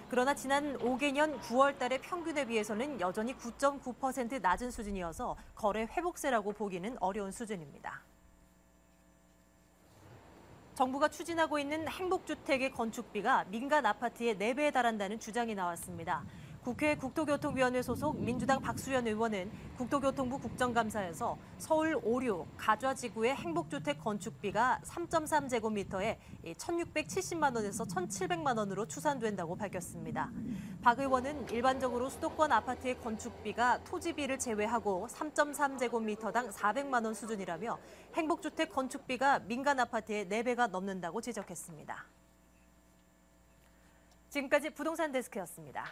그러나 지난 5개년 9월 달의 평균에 비해서는 여전히 9.9% 낮은 수준이어서 거래 회복세라고 보기는 어려운 수준입니다. 정부가 추진하고 있는 행복주택의 건축비가 민간 아파트의 4배에 달한다는 주장이 나왔습니다. 국회 국토교통위원회 소속 민주당 박수현 의원은 국토교통부 국정감사에서 서울 5류 가좌지구의 행복주택 건축비가 3.3제곱미터에 1,670만 원에서 1,700만 원으로 추산된다고 밝혔습니다. 박 의원은 일반적으로 수도권 아파트의 건축비가 토지비를 제외하고 3.3제곱미터당 400만 원 수준이라며 행복주택 건축비가 민간 아파트의 4배가 넘는다고 지적했습니다. 지금까지 부동산 데스크였습니다.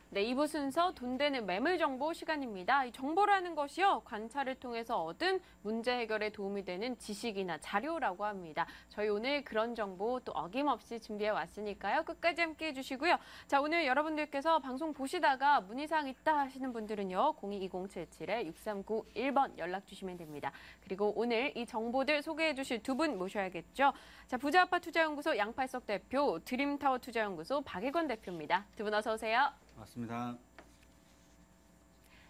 네, 2부 순서 돈 되는 매물 정보 시간입니다. 이 정보라는 것이요, 관찰을 통해서 얻은 문제 해결에 도움이 되는 지식이나 자료라고 합니다. 저희 오늘 그런 정보 또 어김없이 준비해 왔으니까요. 끝까지 함께 해주시고요. 자, 오늘 여러분들께서 방송 보시다가 문의사항 있다 하시는 분들은요, 022077-6391번 연락 주시면 됩니다. 그리고 오늘 이 정보들 소개해 주실 두 분 모셔야겠죠. 자, 부자아파 투자연구소 양팔석 대표, 드림타워 투자연구소 박일권 대표입니다. 두 분 어서 오세요. 맞습니다.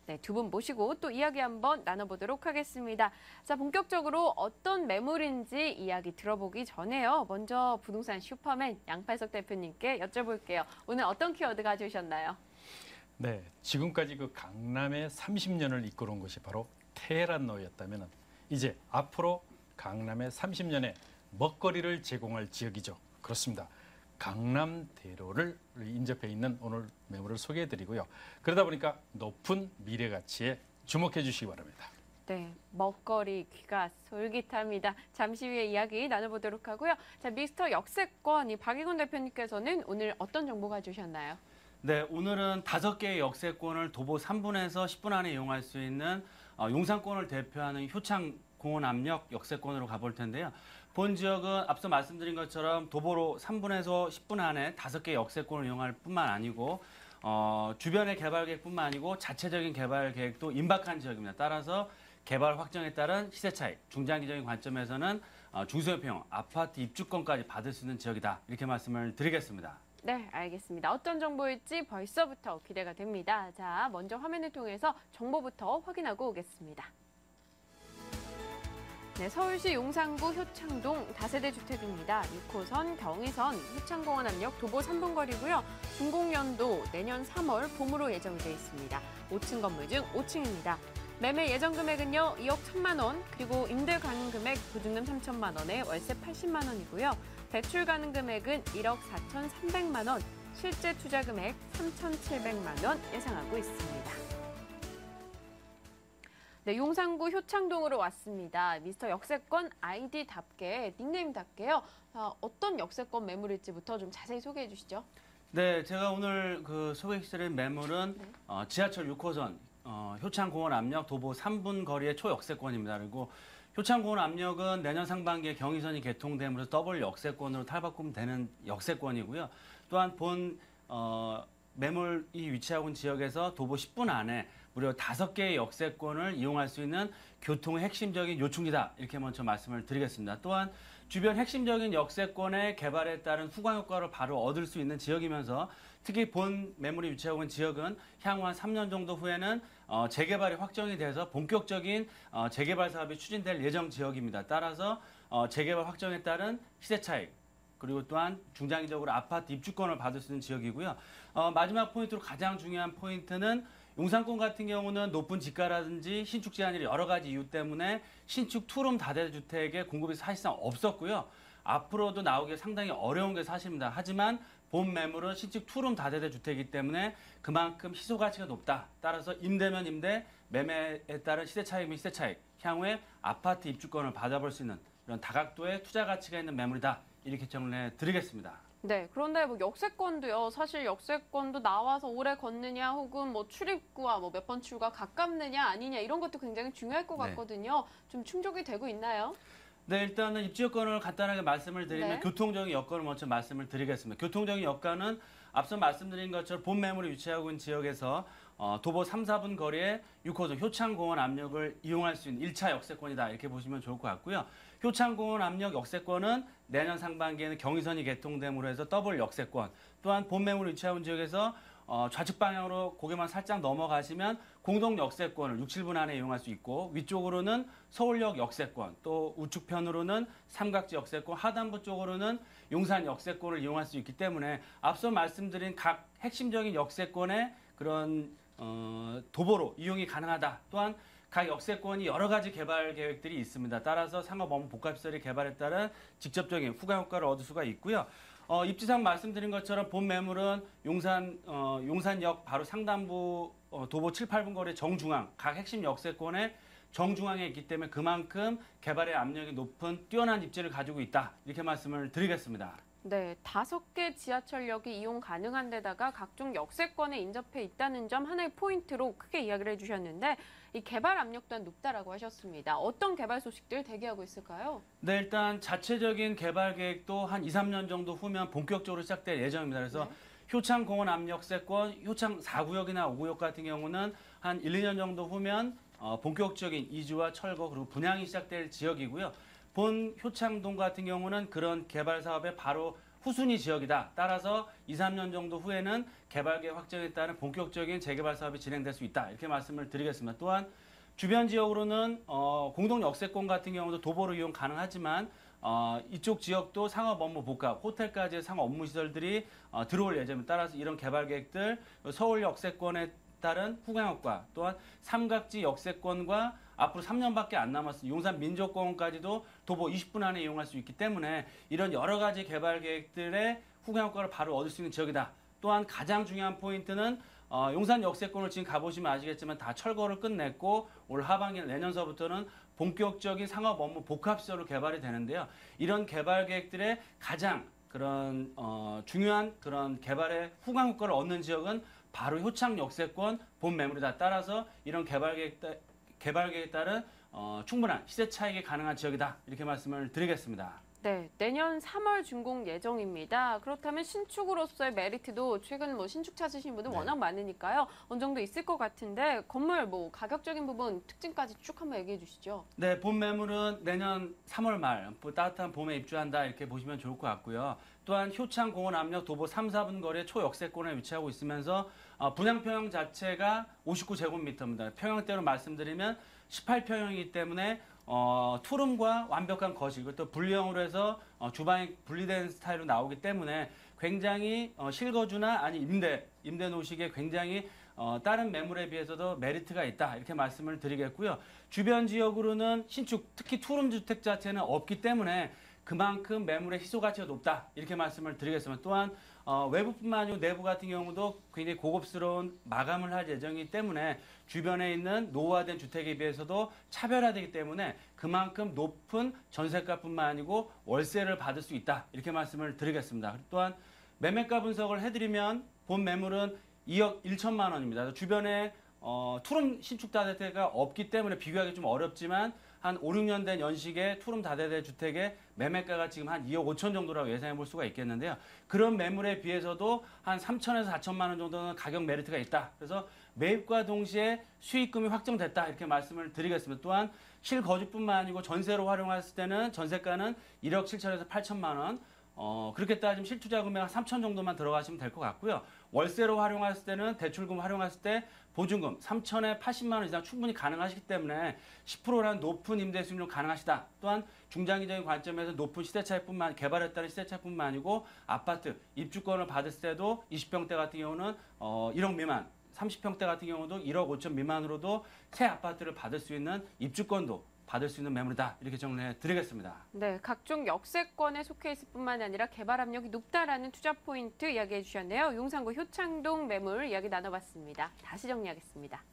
네, 두 분 모시고 또 이야기 한번 나눠보도록 하겠습니다. 자, 본격적으로 어떤 매물인지 이야기 들어보기 전에요. 먼저 부동산 슈퍼맨 양팔석 대표님께 여쭤볼게요. 오늘 어떤 키워드 가져오셨나요? 네, 지금까지 그 강남의 30년을 이끌어온 것이 바로 테헤란로였다면 이제 앞으로 강남의 30년의 먹거리를 제공할 지역이죠. 그렇습니다. 강남대로를 인접해 있는 오늘 매물을 소개해드리고요. 그러다 보니까 높은 미래 가치에 주목해 주시기 바랍니다. 네, 먹거리 귀가 솔깃합니다. 잠시 후에 이야기 나눠보도록 하고요. 자, 미스터 역세권 이 박일권 대표님께서는 오늘 어떤 정보 가져오셨나요? 네, 오늘은 5개의 역세권을 도보 3분에서 10분 안에 이용할 수 있는 용산권을 대표하는 효창 공원 압력 역세권으로 가볼 텐데요. 본 지역은 앞서 말씀드린 것처럼 도보로 3분에서 10분 안에 5개의 역세권을 이용할 뿐만 아니고 주변의 개발 계획뿐만 아니고 자체적인 개발 계획도 임박한 지역입니다. 따라서 개발 확정에 따른 시세 차익, 중장기적인 관점에서는 중소형평 아파트 입주권까지 받을 수 있는 지역이다. 이렇게 말씀을 드리겠습니다. 네, 알겠습니다. 어떤 정보일지 벌써부터 기대가 됩니다. 자, 먼저 화면을 통해서 정보부터 확인하고 오겠습니다. 네, 서울시 용산구 효창동 다세대 주택입니다. 6호선, 경의선, 효창공원 압력 도보 3분 거리고요. 준공연도 내년 3월 봄으로 예정이 되어 있습니다. 5층 건물 중 5층입니다. 매매 예정 금액은요, 2억 1천만 원, 그리고 임대 가능 금액 보증금 3천만 원에 월세 80만 원이고요. 대출 가능 금액은 1억 4,300만 원, 실제 투자 금액 3,700만 원 예상하고 있습니다. 네, 용산구 효창동으로 왔습니다. 미스터 역세권 아이디답게, 닉네임답게요. 어떤 역세권 매물일지부터 좀 자세히 소개해 주시죠. 네, 제가 오늘 소개해드린 매물은 지하철 6호선 효창공원 압력 도보 3분 거리의 초역세권입니다. 그리고 효창공원 압력은 내년 상반기에 경의선이 개통되면서 더블 역세권으로 탈바꿈 되는 역세권이고요. 또한 본 매물이 위치하고 있는 지역에서 도보 10분 안에 무려 5개의 역세권을 이용할 수 있는 교통의 핵심적인 요충지다. 이렇게 먼저 말씀을 드리겠습니다. 또한 주변 핵심적인 역세권의 개발에 따른 후광 효과를 바로 얻을 수 있는 지역이면서 특히 본 매물이 위치하고 있는 지역은 향후 한 3년 정도 후에는 재개발이 확정이 돼서 본격적인 재개발 사업이 추진될 예정 지역입니다. 따라서 재개발 확정에 따른 시세 차익, 그리고 또한 중장기적으로 아파트 입주권을 받을 수 있는 지역이고요. 마지막 포인트로 가장 중요한 포인트는 용산권 같은 경우는 높은 지가라든지 신축 제한이 여러 가지 이유 때문에 신축 투룸 다세대주택의 공급이 사실상 없었고요. 앞으로도 나오기 상당히 어려운 게 사실입니다. 하지만 본 매물은 신축 투룸 다세대 주택이기 때문에 그만큼 희소 가치가 높다. 따라서 임대면 임대, 매매에 따른 시세 차익이면 시세 차익, 향후에 아파트 입주권을 받아볼 수 있는 이런 다각도의 투자 가치가 있는 매물이다. 이렇게 정리해 드리겠습니다. 네, 그런데 뭐 역세권도요. 사실 역세권도 나와서 오래 걷느냐 혹은 뭐 출입구와 뭐 몇 번 출구가 가깝느냐 아니냐 이런 것도 굉장히 중요할 것 같거든요. 좀 충족이 되고 있나요? 네, 일단은 입지 여건을 간단하게 말씀을 드리면 교통적인 여건을 먼저 말씀을 드리겠습니다. 교통적인 여건은 앞서 말씀드린 것처럼 본 매물이 위치하고 있는 지역에서 도보 3, 4분 거리에 6호선 효창공원 압력을 이용할 수 있는 1차 역세권이다. 이렇게 보시면 좋을 것 같고요. 효창공원 압력 역세권은 내년 상반기에는 경의선이 개통됨으로 해서 더블 역세권, 또한 본 매물이 위치하고 있는 지역에서 좌측 방향으로 고개만 살짝 넘어가시면 공동 역세권을 6, 7분 안에 이용할 수 있고 위쪽으로는 서울역 역세권, 또 우측편으로는 삼각지 역세권, 하단부 쪽으로는 용산 역세권을 이용할 수 있기 때문에 앞서 말씀드린 각 핵심적인 역세권의 그런 도보로 이용이 가능하다. 또한 각 역세권이 여러 가지 개발 계획들이 있습니다. 따라서 상업 업무 복합시설의 개발에 따른 직접적인 후광 효과를 얻을 수가 있고요. 입지상 말씀드린 것처럼 본 매물은 용산역 바로 상단부 도보 7, 8분 거리 정중앙 각 핵심 역세권의 정중앙에 있기 때문에 그만큼 개발의 압력이 높은 뛰어난 입지를 가지고 있다. 이렇게 말씀을 드리겠습니다. 네, 5개 지하철역이 이용 가능한 데다가 각종 역세권에 인접해 있다는 점 하나의 포인트로 크게 이야기를 해주셨는데 이 개발 압력 또한 높다라고 하셨습니다. 어떤 개발 소식들 대기하고 있을까요? 네, 일단 자체적인 개발 계획도 한 2, 3년 정도 후면 본격적으로 시작될 예정입니다. 그래서 네. 효창공원 압력세권, 효창 4구역이나 5구역 같은 경우는 한 1, 2년 정도 후면 본격적인 이주와 철거 그리고 분양이 시작될 지역이고요. 본 효창동 같은 경우는 그런 개발 사업의 바로 후순위 지역이다. 따라서 2, 3년 정도 후에는 개발계획 확정에 따른 본격적인 재개발 사업이 진행될 수 있다. 이렇게 말씀을 드리겠습니다. 또한 주변 지역으로는 공동 역세권 같은 경우도 도보로 이용 가능하지만 이쪽 지역도 상업 업무 복합, 호텔까지의 상업 업무 시설들이 들어올 예정입니다. 따라서 이런 개발 계획들 서울 역세권에 따른 후광역과 또한 삼각지 역세권과 앞으로 3년밖에 안 남았으니 용산 민족공원까지도 도보 20분 안에 이용할 수 있기 때문에 이런 여러 가지 개발 계획들의 후광효과를 바로 얻을 수 있는 지역이다. 또한 가장 중요한 포인트는 용산 역세권을 지금 가보시면 아시겠지만 다 철거를 끝냈고 올 하반기 내년서부터는 본격적인 상업 업무 복합시설로 개발이 되는데요. 이런 개발 계획들의 가장 그런 중요한 그런 개발의 후광효과를 얻는 지역은 바로 효창 역세권 본 매물이다. 따라서 이런 개발 계획에 따른 충분한 시세 차익이 가능한 지역이다. 이렇게 말씀을 드리겠습니다. 네, 내년 3월 준공 예정입니다. 그렇다면 신축으로서의 메리트도 최근 신축 찾으신 분들 네. 워낙 많으니까요. 어느 정도 있을 것 같은데 건물 가격적인 부분 특징까지 쭉 한번 얘기해 주시죠. 네, 본 매물은 내년 3월 말 따뜻한 봄에 입주한다 이렇게 보시면 좋을 것 같고요. 또한 효창 공원 압력 도보 3, 4분 거리의 초역세권에 위치하고 있으면서 분양 평형 자체가 59제곱미터입니다. 평형대로 말씀드리면 18평형이기 때문에 투룸과 완벽한 거실, 또 분리형으로 해서 주방이 분리된 스타일로 나오기 때문에 굉장히 실거주나 아니 임대 노식에 굉장히 다른 매물에 비해서도 메리트가 있다 이렇게 말씀을 드리겠고요. 주변 지역으로는 신축, 특히 투룸 주택 자체는 없기 때문에 그만큼 매물의 희소 가치가 높다 이렇게 말씀을 드리겠습니다. 또한 외부뿐만 아니고 내부 같은 경우도 굉장히 고급스러운 마감을 할 예정이기 때문에 주변에 있는 노후화된 주택에 비해서도 차별화되기 때문에 그만큼 높은 전세가뿐만 아니고 월세를 받을 수 있다 이렇게 말씀을 드리겠습니다. 또한 매매가 분석을 해드리면 본 매물은 2억 1천만 원입니다. 주변에 투룸 신축 다세대가 없기 때문에 비교하기 좀 어렵지만 한 5, 6년 된 연식의 투룸 다세대 주택의 매매가가 지금 한 2억 5천 정도라고 예상해 볼 수가 있겠는데요. 그런 매물에 비해서도 한 3천에서 4천만 원 정도는 가격 메리트가 있다. 그래서 매입과 동시에 수익금이 확정됐다 이렇게 말씀을 드리겠습니다. 또한 실거주뿐만 아니고 전세로 활용했을 때는 전세가는 1억 7천에서 8천만 원, 그렇게 따지면 실투자 금액 3천 정도만 들어가시면 될 것 같고요. 월세로 활용했을 때는 대출금 활용했을 때 보증금 3천에 80만 원 이상 충분히 가능하시기 때문에 10%라는 높은 임대 수익률 가능하시다. 또한 중장기적인 관점에서 높은 시세차익뿐만 개발에 따른 시세차익뿐만 아니고 아파트 입주권을 받았을 때도 20평대 같은 경우는 1억 미만, 30평대 같은 경우도 1억 5천 미만으로도 새 아파트를 받을 수 있는 입주권도 받을 수 있는 매물이다. 이렇게 정리해 드리겠습니다. 네, 각종 역세권에 속해 있을 뿐만 아니라 개발 압력이 높다라는 투자 포인트 이야기해 주셨네요. 용산구 효창동 매물 이야기 나눠봤습니다. 다시 정리하겠습니다.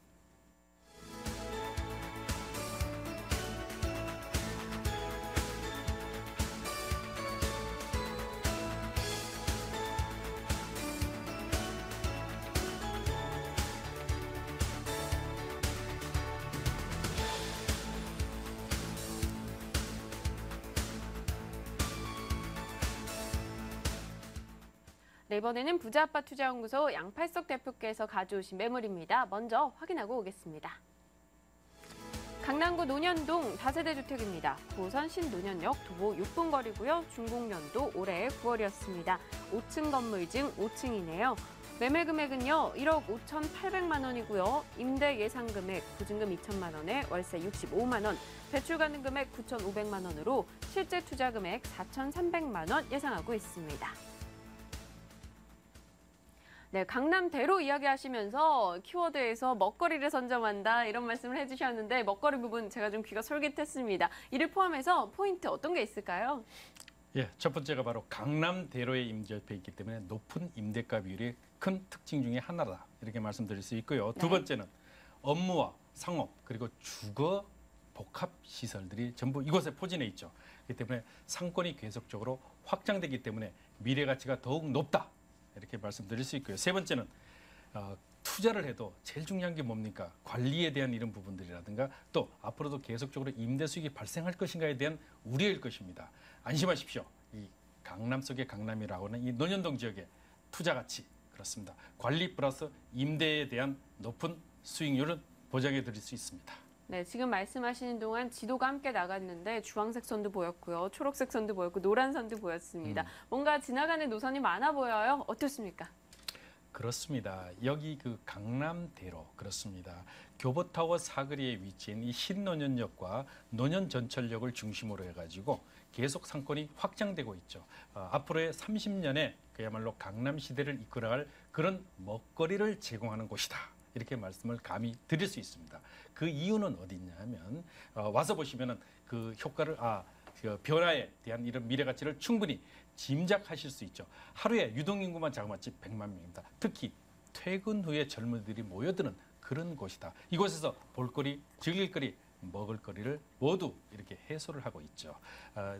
네, 이번에는 부자아빠 투자연구소 양팔석 대표께서 가져오신 매물입니다. 먼저 확인하고 오겠습니다. 강남구 논현동 다세대 주택입니다. 9호선 신논현역 도보 6분 거리고요. 준공연도 올해 9월이었습니다. 5층 건물 중 5층이네요. 매매 금액은요 1억 5,800만 원이고요. 임대 예상 금액 보증금 2천만 원에 월세 65만 원, 대출 가능 금액 9,500만 원으로 실제 투자 금액 4,300만 원 예상하고 있습니다. 네, 강남대로 이야기하시면서 키워드에서 먹거리를 선점한다 이런 말씀을 해주셨는데 먹거리 부분 제가 좀 귀가 솔깃했습니다. 이를 포함해서 포인트 어떤 게 있을까요? 예, 첫 번째가 바로 강남대로에 임접해 있기 때문에 높은 임대가 비율이 큰 특징 중에 하나다 이렇게 말씀드릴 수 있고요. 두 번째는 업무와 상업 그리고 주거 복합 시설들이 전부 이곳에 포진해 있죠. 그렇기 때문에 상권이 계속적으로 확장되기 때문에 미래 가치가 더욱 높다. 이렇게 말씀드릴 수 있고요. 세 번째는 투자를 해도 제일 중요한 게 뭡니까? 관리에 대한 이런 부분들이라든가 또 앞으로도 계속적으로 임대 수익이 발생할 것인가에 대한 우려일 것입니다. 안심하십시오. 이 강남 속의 강남이라고 하는 이 논현동 지역의 투자 가치 그렇습니다. 관리 플러스 임대에 대한 높은 수익률은 보장해 드릴 수 있습니다. 네, 지금 말씀하시는 동안 지도가 함께 나갔는데 주황색 선도 보였고요. 초록색 선도 보였고 노란 선도 보였습니다. 뭔가 지나가는 노선이 많아 보여요. 어떻습니까? 그렇습니다. 여기 그 강남대로 그렇습니다. 교보타워 사거리에 위치한 이 신논현역과 논현전철역을 중심으로 해가지고 계속 상권이 확장되고 있죠. 앞으로의 30년에 그야말로 강남 시대를 이끌어갈 그런 먹거리를 제공하는 곳이다. 이렇게 말씀을 감히 드릴 수 있습니다. 그 이유는 어디냐 하면 와서 보시면은 그 효과를 그 변화에 대한 이런 미래 가치를 충분히 짐작하실 수 있죠. 하루에 유동인구만 자그마치 100만 명입니다. 특히 퇴근 후에 젊은이들이 모여드는 그런 곳이다. 이곳에서 볼거리, 즐길거리, 먹을거리를 모두 이렇게 해소를 하고 있죠.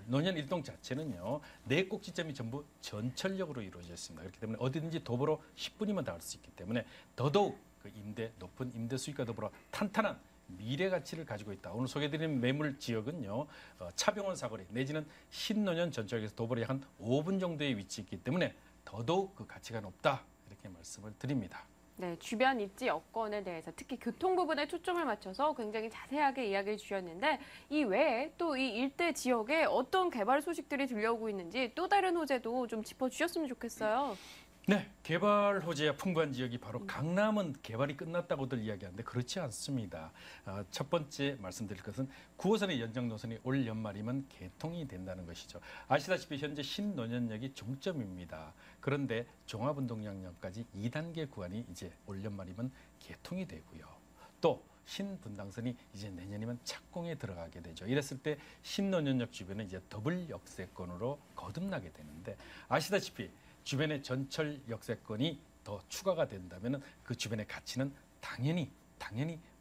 논현 일동 자체는요. 네 꼭지점이 전부 전철역으로 이루어져 있습니다. 그렇기 때문에 어디든지 도보로 10분이면 닿을 수 있기 때문에 더더욱 그 높은 임대 수익과 더불어 탄탄한 미래 가치를 가지고 있다. 오늘 소개해드린 매물 지역은요. 차병원 사거리 내지는 신논현 전철역에서 도보로 약 한 5분 정도에 위치했기 때문에 더더욱 그 가치가 높다. 이렇게 말씀을 드립니다. 네, 주변 입지 여건에 대해서 특히 교통 부분에 초점을 맞춰서 굉장히 자세하게 이야기해 주셨는데 이 외에 또 이 일대 지역에 어떤 개발 소식들이 들려오고 있는지 또 다른 호재도 좀 짚어주셨으면 좋겠어요. 네, 개발 호재가 풍부한 지역이 바로 강남은 개발이 끝났다고들 이야기하는데 그렇지 않습니다. 첫 번째 말씀드릴 것은 9호선의 연장 노선이 올 연말이면 개통이 된다는 것이죠. 아시다시피 현재 신논현역이 종점입니다. 그런데 종합운동장역까지 2단계 구간이 이제 올 연말이면 개통이 되고요. 또 신분당선이 이제 내년이면 착공에 들어가게 되죠. 이랬을 때 신논현역 주변에 이제 더블 역세권으로 거듭나게 되는데 아시다시피 주변의 전철 역세권이 더 추가가 된다면 그 주변의 가치는 당연히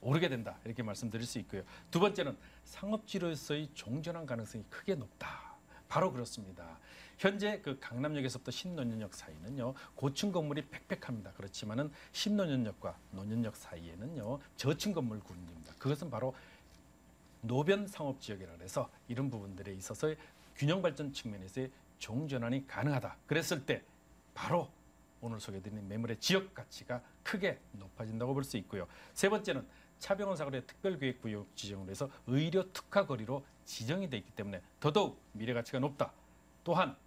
오르게 된다. 이렇게 말씀드릴 수 있고요. 두 번째는 상업지로서의 종전환 가능성이 크게 높다. 바로 그렇습니다. 현재 그 강남역에서부터 신논현역 사이는요. 고층 건물이 빽빽합니다. 그렇지만은 신논현역과 논현역 사이에는요. 저층 건물 군입니다. 그것은 바로 노변 상업지역이라 해서 이런 부분들에 있어서의 균형 발전 측면에서의 종전환이 가능하다. 그랬을 때 바로 오늘 소개해드린 매물의 지역 가치가 크게 높아진다고 볼 수 있고요. 세 번째는 차병원 사거리의 특별계획구역 지정으로 해서 의료 특화 거리로 지정이 돼 있기 때문에 더더욱 미래 가치가 높다. 또한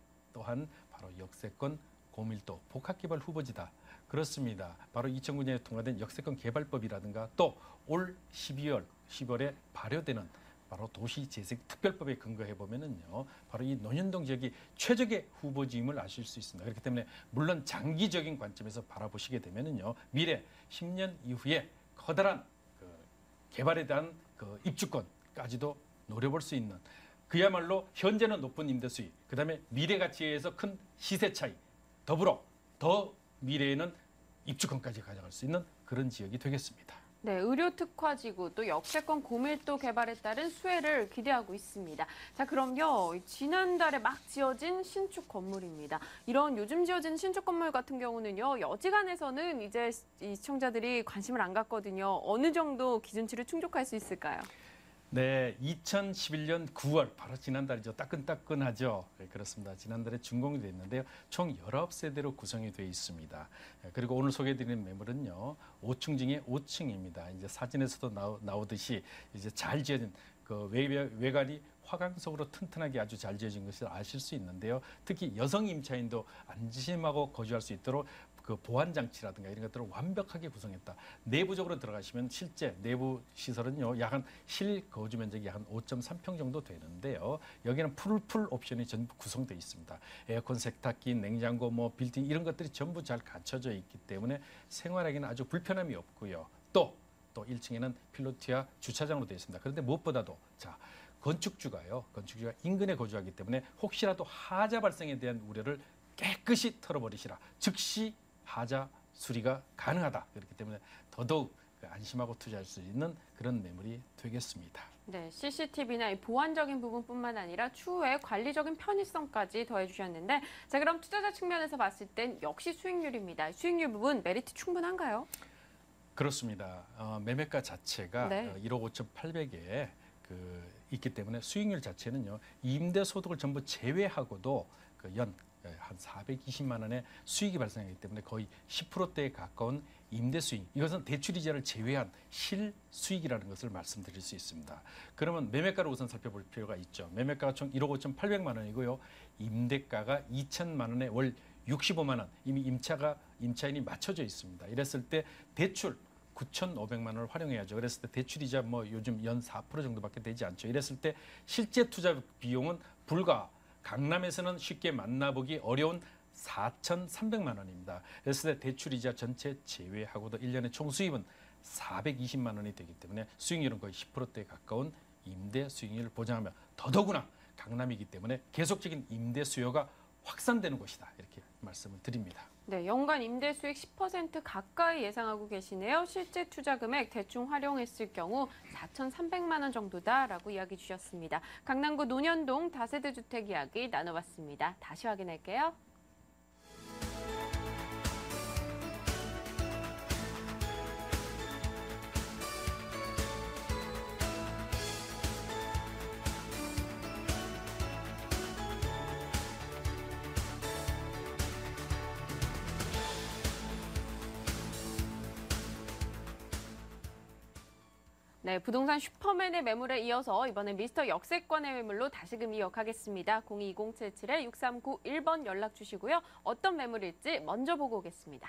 바로 역세권 고밀도 복합개발 후보지다. 그렇습니다. 바로 2009년에 통과된 역세권 개발법이라든가 또 올 10월에 발효되는 바로 도시재생 특별법에 근거해 보면은요, 바로 이 논현동 지역이 최적의 후보지임을 아실 수 있습니다. 그렇기 때문에 물론 장기적인 관점에서 바라보시게 되면은요, 미래 10년 이후에 커다란 그 개발에 대한 그 입주권까지도 노려볼 수 있는 그야말로 현재는 높은 임대 수익, 그다음에 미래 가치에 의해서 큰 시세 차이, 더불어 더 미래에는 입주권까지 가져갈 수 있는 그런 지역이 되겠습니다. 네, 의료 특화지구 또 역세권 고밀도 개발에 따른 수혜를 기대하고 있습니다. 자, 그럼요. 지난달에 막 지어진 신축 건물입니다. 이런 요즘 지어진 신축 건물 같은 경우는요. 여지간해서는 이제 이 시청자들이 관심을 안 갖거든요. 어느 정도 기준치를 충족할 수 있을까요? 네, 2011년 9월 바로 지난달이죠. 따끈따끈하죠. 네, 그렇습니다. 지난달에 준공이 됐는데요. 총 19세대로 구성이 되어 있습니다. 그리고 오늘 소개해드리는 매물은요. 5층 중에 5층입니다. 이제 사진에서도 나오듯이 이제 잘 지어진 그 외관이 화강석으로 튼튼하게 아주 잘 지어진 것을 아실 수 있는데요. 특히 여성 임차인도 안심하고 거주할 수 있도록 그 보안 장치라든가 이런 것들을 완벽하게 구성했다. 내부적으로 들어가시면 실제 내부 시설은요, 약 한 실거주 면적이 약 한 5.3평 정도 되는데요. 여기는 풀 옵션이 전부 구성되어 있습니다. 에어컨, 세탁기, 냉장고, 뭐 빌딩 이런 것들이 전부 잘 갖춰져 있기 때문에 생활하기는 아주 불편함이 없고요. 또 1층에는 필로티아 주차장으로 되어 있습니다. 그런데 무엇보다도 건축주가 인근에 거주하기 때문에 혹시라도 하자 발생에 대한 우려를 깨끗이 털어버리시라. 즉시 하자 수리가 가능하다. 그렇기 때문에 더더욱 안심하고 투자할 수 있는 그런 매물이 되겠습니다. 네, CCTV나 이 보안적인 부분뿐만 아니라 추후에 관리적인 편의성까지 더해주셨는데, 자, 그럼 투자자 측면에서 봤을 땐 역시 수익률입니다. 수익률 부분 메리트 충분한가요? 그렇습니다. 매매가 자체가 네. 1억 5,800에 있기 때문에 수익률 자체는요. 임대 소득을 전부 제외하고도 한 420만 원의 수익이 발생하기 때문에 거의 10%대에 가까운 임대 수익. 이것은 대출이자를 제외한 실수익이라는 것을 말씀드릴 수 있습니다. 그러면 매매가를 우선 살펴볼 필요가 있죠. 매매가가 총 1억 5,800만 원이고요. 임대가가 2천만 원에 월 65만 원. 이미 임차인이 맞춰져 있습니다. 이랬을 때 대출 9,500만 원을 활용해야죠. 그랬을 때 대출이자 요즘 연 4% 정도밖에 되지 않죠. 이랬을 때 실제 투자 비용은 불과 강남에서는 쉽게 만나보기 어려운 4,300만 원입니다. 그랬을 때 대출이자 전체 제외하고도 1년의 총 수입은 420만 원이 되기 때문에 수익률은 거의 10%대에 가까운 임대 수익률을 보장하며 더더구나 강남이기 때문에 계속적인 임대 수요가 확산되는 곳이다. 이렇게 말씀을 드립니다. 네, 연간 임대 수익 10% 가까이 예상하고 계시네요. 실제 투자 금액 대충 활용했을 경우 4,300만 원 정도다라고 이야기 주셨습니다. 강남구 논현동 다세대 주택 이야기 나눠봤습니다. 다시 확인할게요. 네, 부동산 슈퍼맨의 매물에 이어서 이번엔 미스터 역세권의 매물로 다시금 이어가겠습니다. 022077-6391번 연락 주시고요. 어떤 매물일지 먼저 보고 오겠습니다.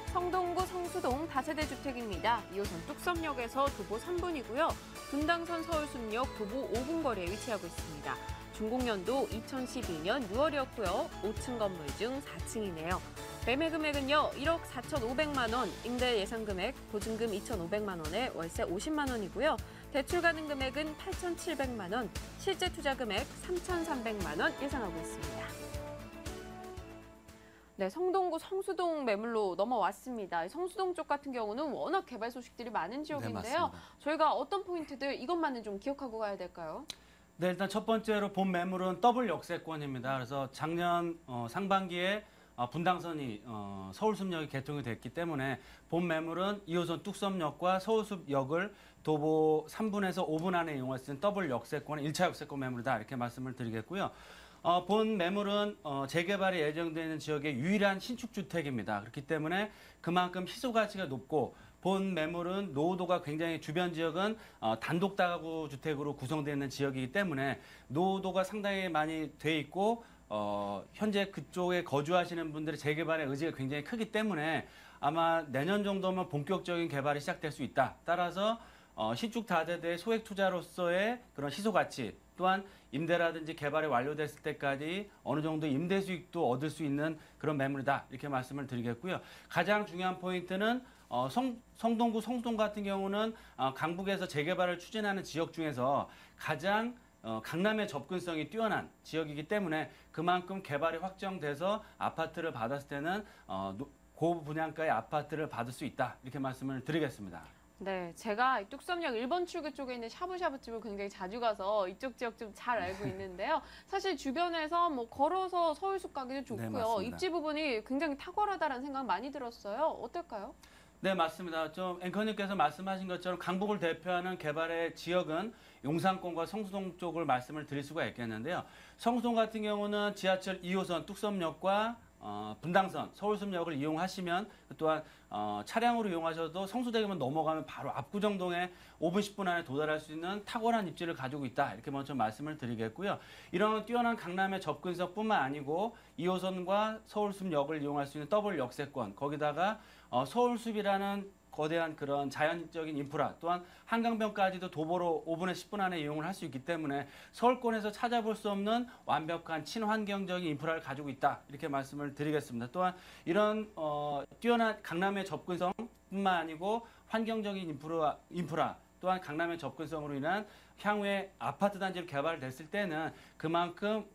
성동구 성수동 다세대 주택입니다. 2호선 뚝섬역에서 도보 3분이고요. 분당선 서울숲역 도보 5분 거리에 위치하고 있습니다. 준공연도 2012년 6월이었고요. 5층 건물 중 4층이네요. 매매 금액은요, 1억 4,500만 원, 임대 예상 금액, 보증금 2,500만 원에 월세 50만 원이고요. 대출 가능 금액은 8,700만 원, 실제 투자 금액 3,300만 원 예상하고 있습니다. 네, 성동구 성수동 매물로 넘어왔습니다. 성수동 쪽 같은 경우는 워낙 개발 소식들이 많은 지역인데요. 네, 저희가 어떤 포인트들 이것만은 좀 기억하고 가야 될까요? 네, 일단 첫 번째로 본 매물은 더블 역세권입니다. 그래서 작년 상반기에 분당선이 서울숲역이 개통이 됐기 때문에 본 매물은 2호선 뚝섬역과 서울숲역을 도보 3분에서 5분 안에 이용할 수 있는 더블 역세권, 1차 역세권 매물이다 이렇게 말씀을 드리겠고요. 본 매물은 재개발이 예정되어 있는 지역의 유일한 신축주택입니다. 그렇기 때문에 그만큼 희소 가치가 높고 본 매물은 노후도가 굉장히 주변 지역은 단독 다가구 주택으로 구성되어 있는 지역이기 때문에 노후도가 상당히 많이 돼 있고 현재 그쪽에 거주하시는 분들의 재개발의 의지가 굉장히 크기 때문에 아마 내년 정도면 본격적인 개발이 시작될 수 있다. 따라서 신축 다세대 소액 투자로서의 그런 시소 가치 또한 임대라든지 개발이 완료됐을 때까지 어느 정도 임대 수익도 얻을 수 있는 그런 매물이다. 이렇게 말씀을 드리겠고요. 가장 중요한 포인트는 성동구 성수동 같은 경우는 강북에서 재개발을 추진하는 지역 중에서 가장 강남의 접근성이 뛰어난 지역이기 때문에 그만큼 개발이 확정돼서 아파트를 받았을 때는 고분양가의 아파트를 받을 수 있다. 이렇게 말씀을 드리겠습니다. 네, 제가 뚝섬역 1번 출구 쪽에 있는 샤브샤브집을 굉장히 자주 가서 이쪽 지역 좀 잘 알고 있는데요. 사실 주변에서 걸어서 서울숲 가기도 좋고요. 네, 입지 부분이 굉장히 탁월하다는 생각 많이 들었어요. 어떨까요? 네, 맞습니다. 좀 앵커님께서 말씀하신 것처럼 강북을 대표하는 개발의 지역은 용산권과 성수동 쪽을 말씀을 드릴 수가 있겠는데요. 성수동 같은 경우는 지하철 2호선 뚝섬역과 분당선 서울숲역을 이용하시면 또한 차량으로 이용하셔도 성수대교만 넘어가면 바로 압구정동에 5분 10분 안에 도달할 수 있는 탁월한 입지를 가지고 있다. 이렇게 먼저 말씀을 드리겠고요. 이런 뛰어난 강남의 접근성뿐만 아니고 2호선과 서울숲역을 이용할 수 있는 더블 역세권 거기다가 서울숲이라는 거대한 그런 자연적인 인프라 또한 한강변까지도 도보로 5분에 10분 안에 이용을 할 수 있기 때문에 서울권에서 찾아볼 수 없는 완벽한 친환경적인 인프라를 가지고 있다. 이렇게 말씀을 드리겠습니다. 또한 이런 뛰어난 강남의 접근성뿐만 아니고 환경적인 인프라 또한 강남의 접근성으로 인한 향후에 아파트 단지로 개발됐을 때는 그만큼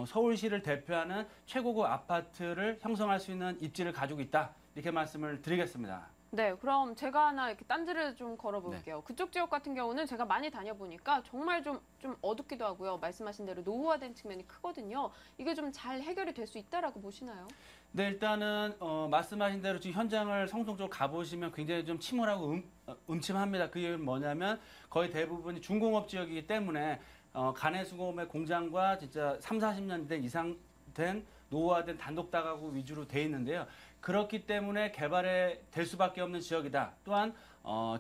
서울시를 대표하는 최고급 아파트를 형성할 수 있는 입지를 가지고 있다. 이렇게 말씀을 드리겠습니다. 네, 그럼 제가 하나 이렇게 딴지를 좀 걸어볼게요. 그쪽 지역 같은 경우는 제가 많이 다녀보니까 정말 좀 어둡기도 하고요. 말씀하신 대로 노후화된 측면이 크거든요. 이게 좀 잘 해결이 될 수 있다라고 보시나요? 네, 일단은 말씀하신 대로 지금 현장을 성동적으로 가보시면 굉장히 좀 침울하고 음침합니다. 그 이유는 뭐냐면 거의 대부분이 중공업 지역이기 때문에 가내수공업의 공장과 진짜 3, 40년 된 이상 된 노후화된 단독 다가구 위주로 돼 있는데요. 그렇기 때문에 개발이 될 수밖에 없는 지역이다. 또한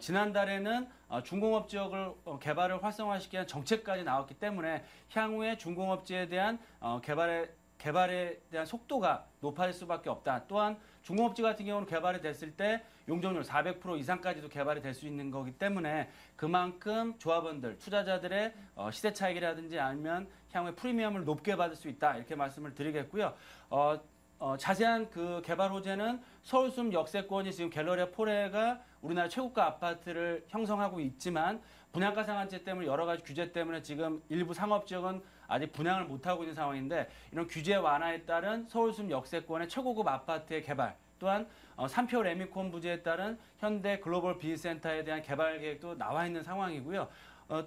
지난달에는 중공업 지역을 개발을 활성화시키는 위한 정책까지 나왔기 때문에 향후에 중공업지에 대한 개발에 대한 속도가 높아질 수밖에 없다. 또한 중공업지 같은 경우는 개발이 됐을 때 용적률 400% 이상까지도 개발이 될 수 있는 거기 때문에 그만큼 조합원들, 투자자들의 시세 차익이라든지 아니면 향후에 프리미엄을 높게 받을 수 있다. 이렇게 말씀을 드리겠고요. 자세한 그 개발 호재는 서울숲 역세권이 지금 갤러리아 포레가 우리나라 최고가 아파트를 형성하고 있지만 분양가 상한제 때문에 여러 가지 규제 때문에 지금 일부 상업지역은 아직 분양을 못하고 있는 상황인데 이런 규제 완화에 따른 서울숲 역세권의 최고급 아파트의 개발 또한 삼표 레미콘 부지에 따른 현대 글로벌 비즈센터에 대한 개발 계획도 나와 있는 상황이고요.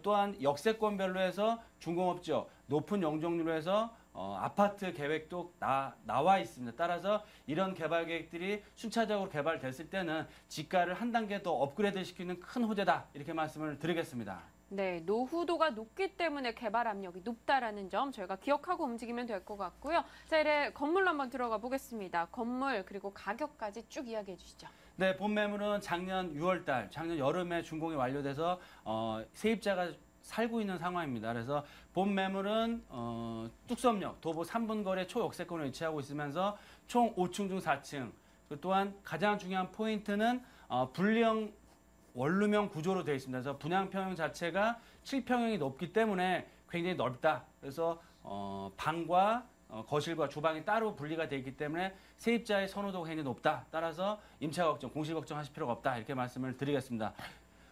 또한 역세권별로 해서 중공업지역 높은 용적률로 해서 아파트 계획도 나와 있습니다. 따라서 이런 개발 계획들이 순차적으로 개발됐을 때는 지가를 한 단계 더 업그레이드 시키는 큰 호재다. 이렇게 말씀을 드리겠습니다. 네, 노후도가 높기 때문에 개발 압력이 높다라는 점 저희가 기억하고 움직이면 될 것 같고요. 자, 이제 건물로 한번 들어가 보겠습니다. 건물 그리고 가격까지 쭉 이야기해 주시죠. 네, 본 매물은 작년 6월달, 작년 여름에 준공이 완료돼서 세입자가 살고 있는 상황입니다. 그래서 본 매물은 뚝섬역 도보 3분 거리 초역세권에 위치하고 있으면서 총 5층 중 4층. 또한 가장 중요한 포인트는 분리형 원룸형 구조로 되어 있습니다. 그래서 분양평형 자체가 7평형이 높기 때문에 굉장히 넓다. 그래서 방과 거실과 주방이 따로 분리가 되어 있기 때문에 세입자의 선호도가 굉장히 높다. 따라서 임차 걱정, 공실 걱정하실 필요가 없다. 이렇게 말씀을 드리겠습니다.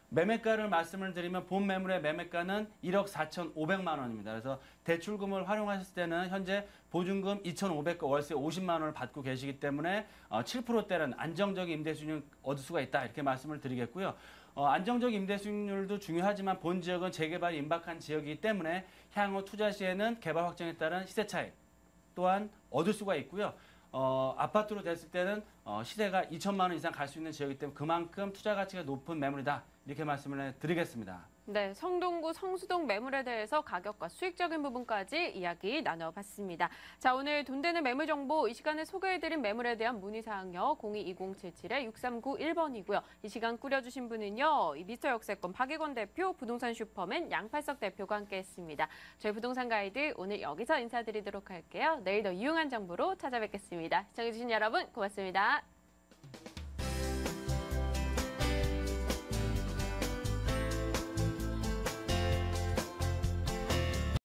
매매가를 말씀을 드리면 본 매물의 매매가는 1억 4,500만 원입니다. 그래서 대출금을 활용하셨을 때는 현재 보증금 2,500과 월세 50만 원을 받고 계시기 때문에 7%대라는 안정적인 임대 수익률을 얻을 수가 있다. 이렇게 말씀을 드리겠고요. 안정적 임대 수익률도 중요하지만 본 지역은 재개발이 임박한 지역이기 때문에 향후 투자 시에는 개발 확정에 따른 시세 차익 또한 얻을 수가 있고요. 아파트로 됐을 때는 시세가 2천만 원 이상 갈 수 있는 지역이기 때문에 그만큼 투자 가치가 높은 매물이다. 이렇게 말씀을 드리겠습니다. 네, 성동구 성수동 매물에 대해서 가격과 수익적인 부분까지 이야기 나눠봤습니다. 자, 오늘 돈 되는 매물 정보 이 시간에 소개해드린 매물에 대한 문의사항요 02-2077-6391번이고요. 이 시간 꾸려주신 분은요 이 미스터 역세권 박예권 대표, 부동산 슈퍼맨 양팔석 대표가 함께했습니다. 저희 부동산 가이드 오늘 여기서 인사드리도록 할게요. 내일 더 유용한 정보로 찾아뵙겠습니다. 시청해주신 여러분 고맙습니다.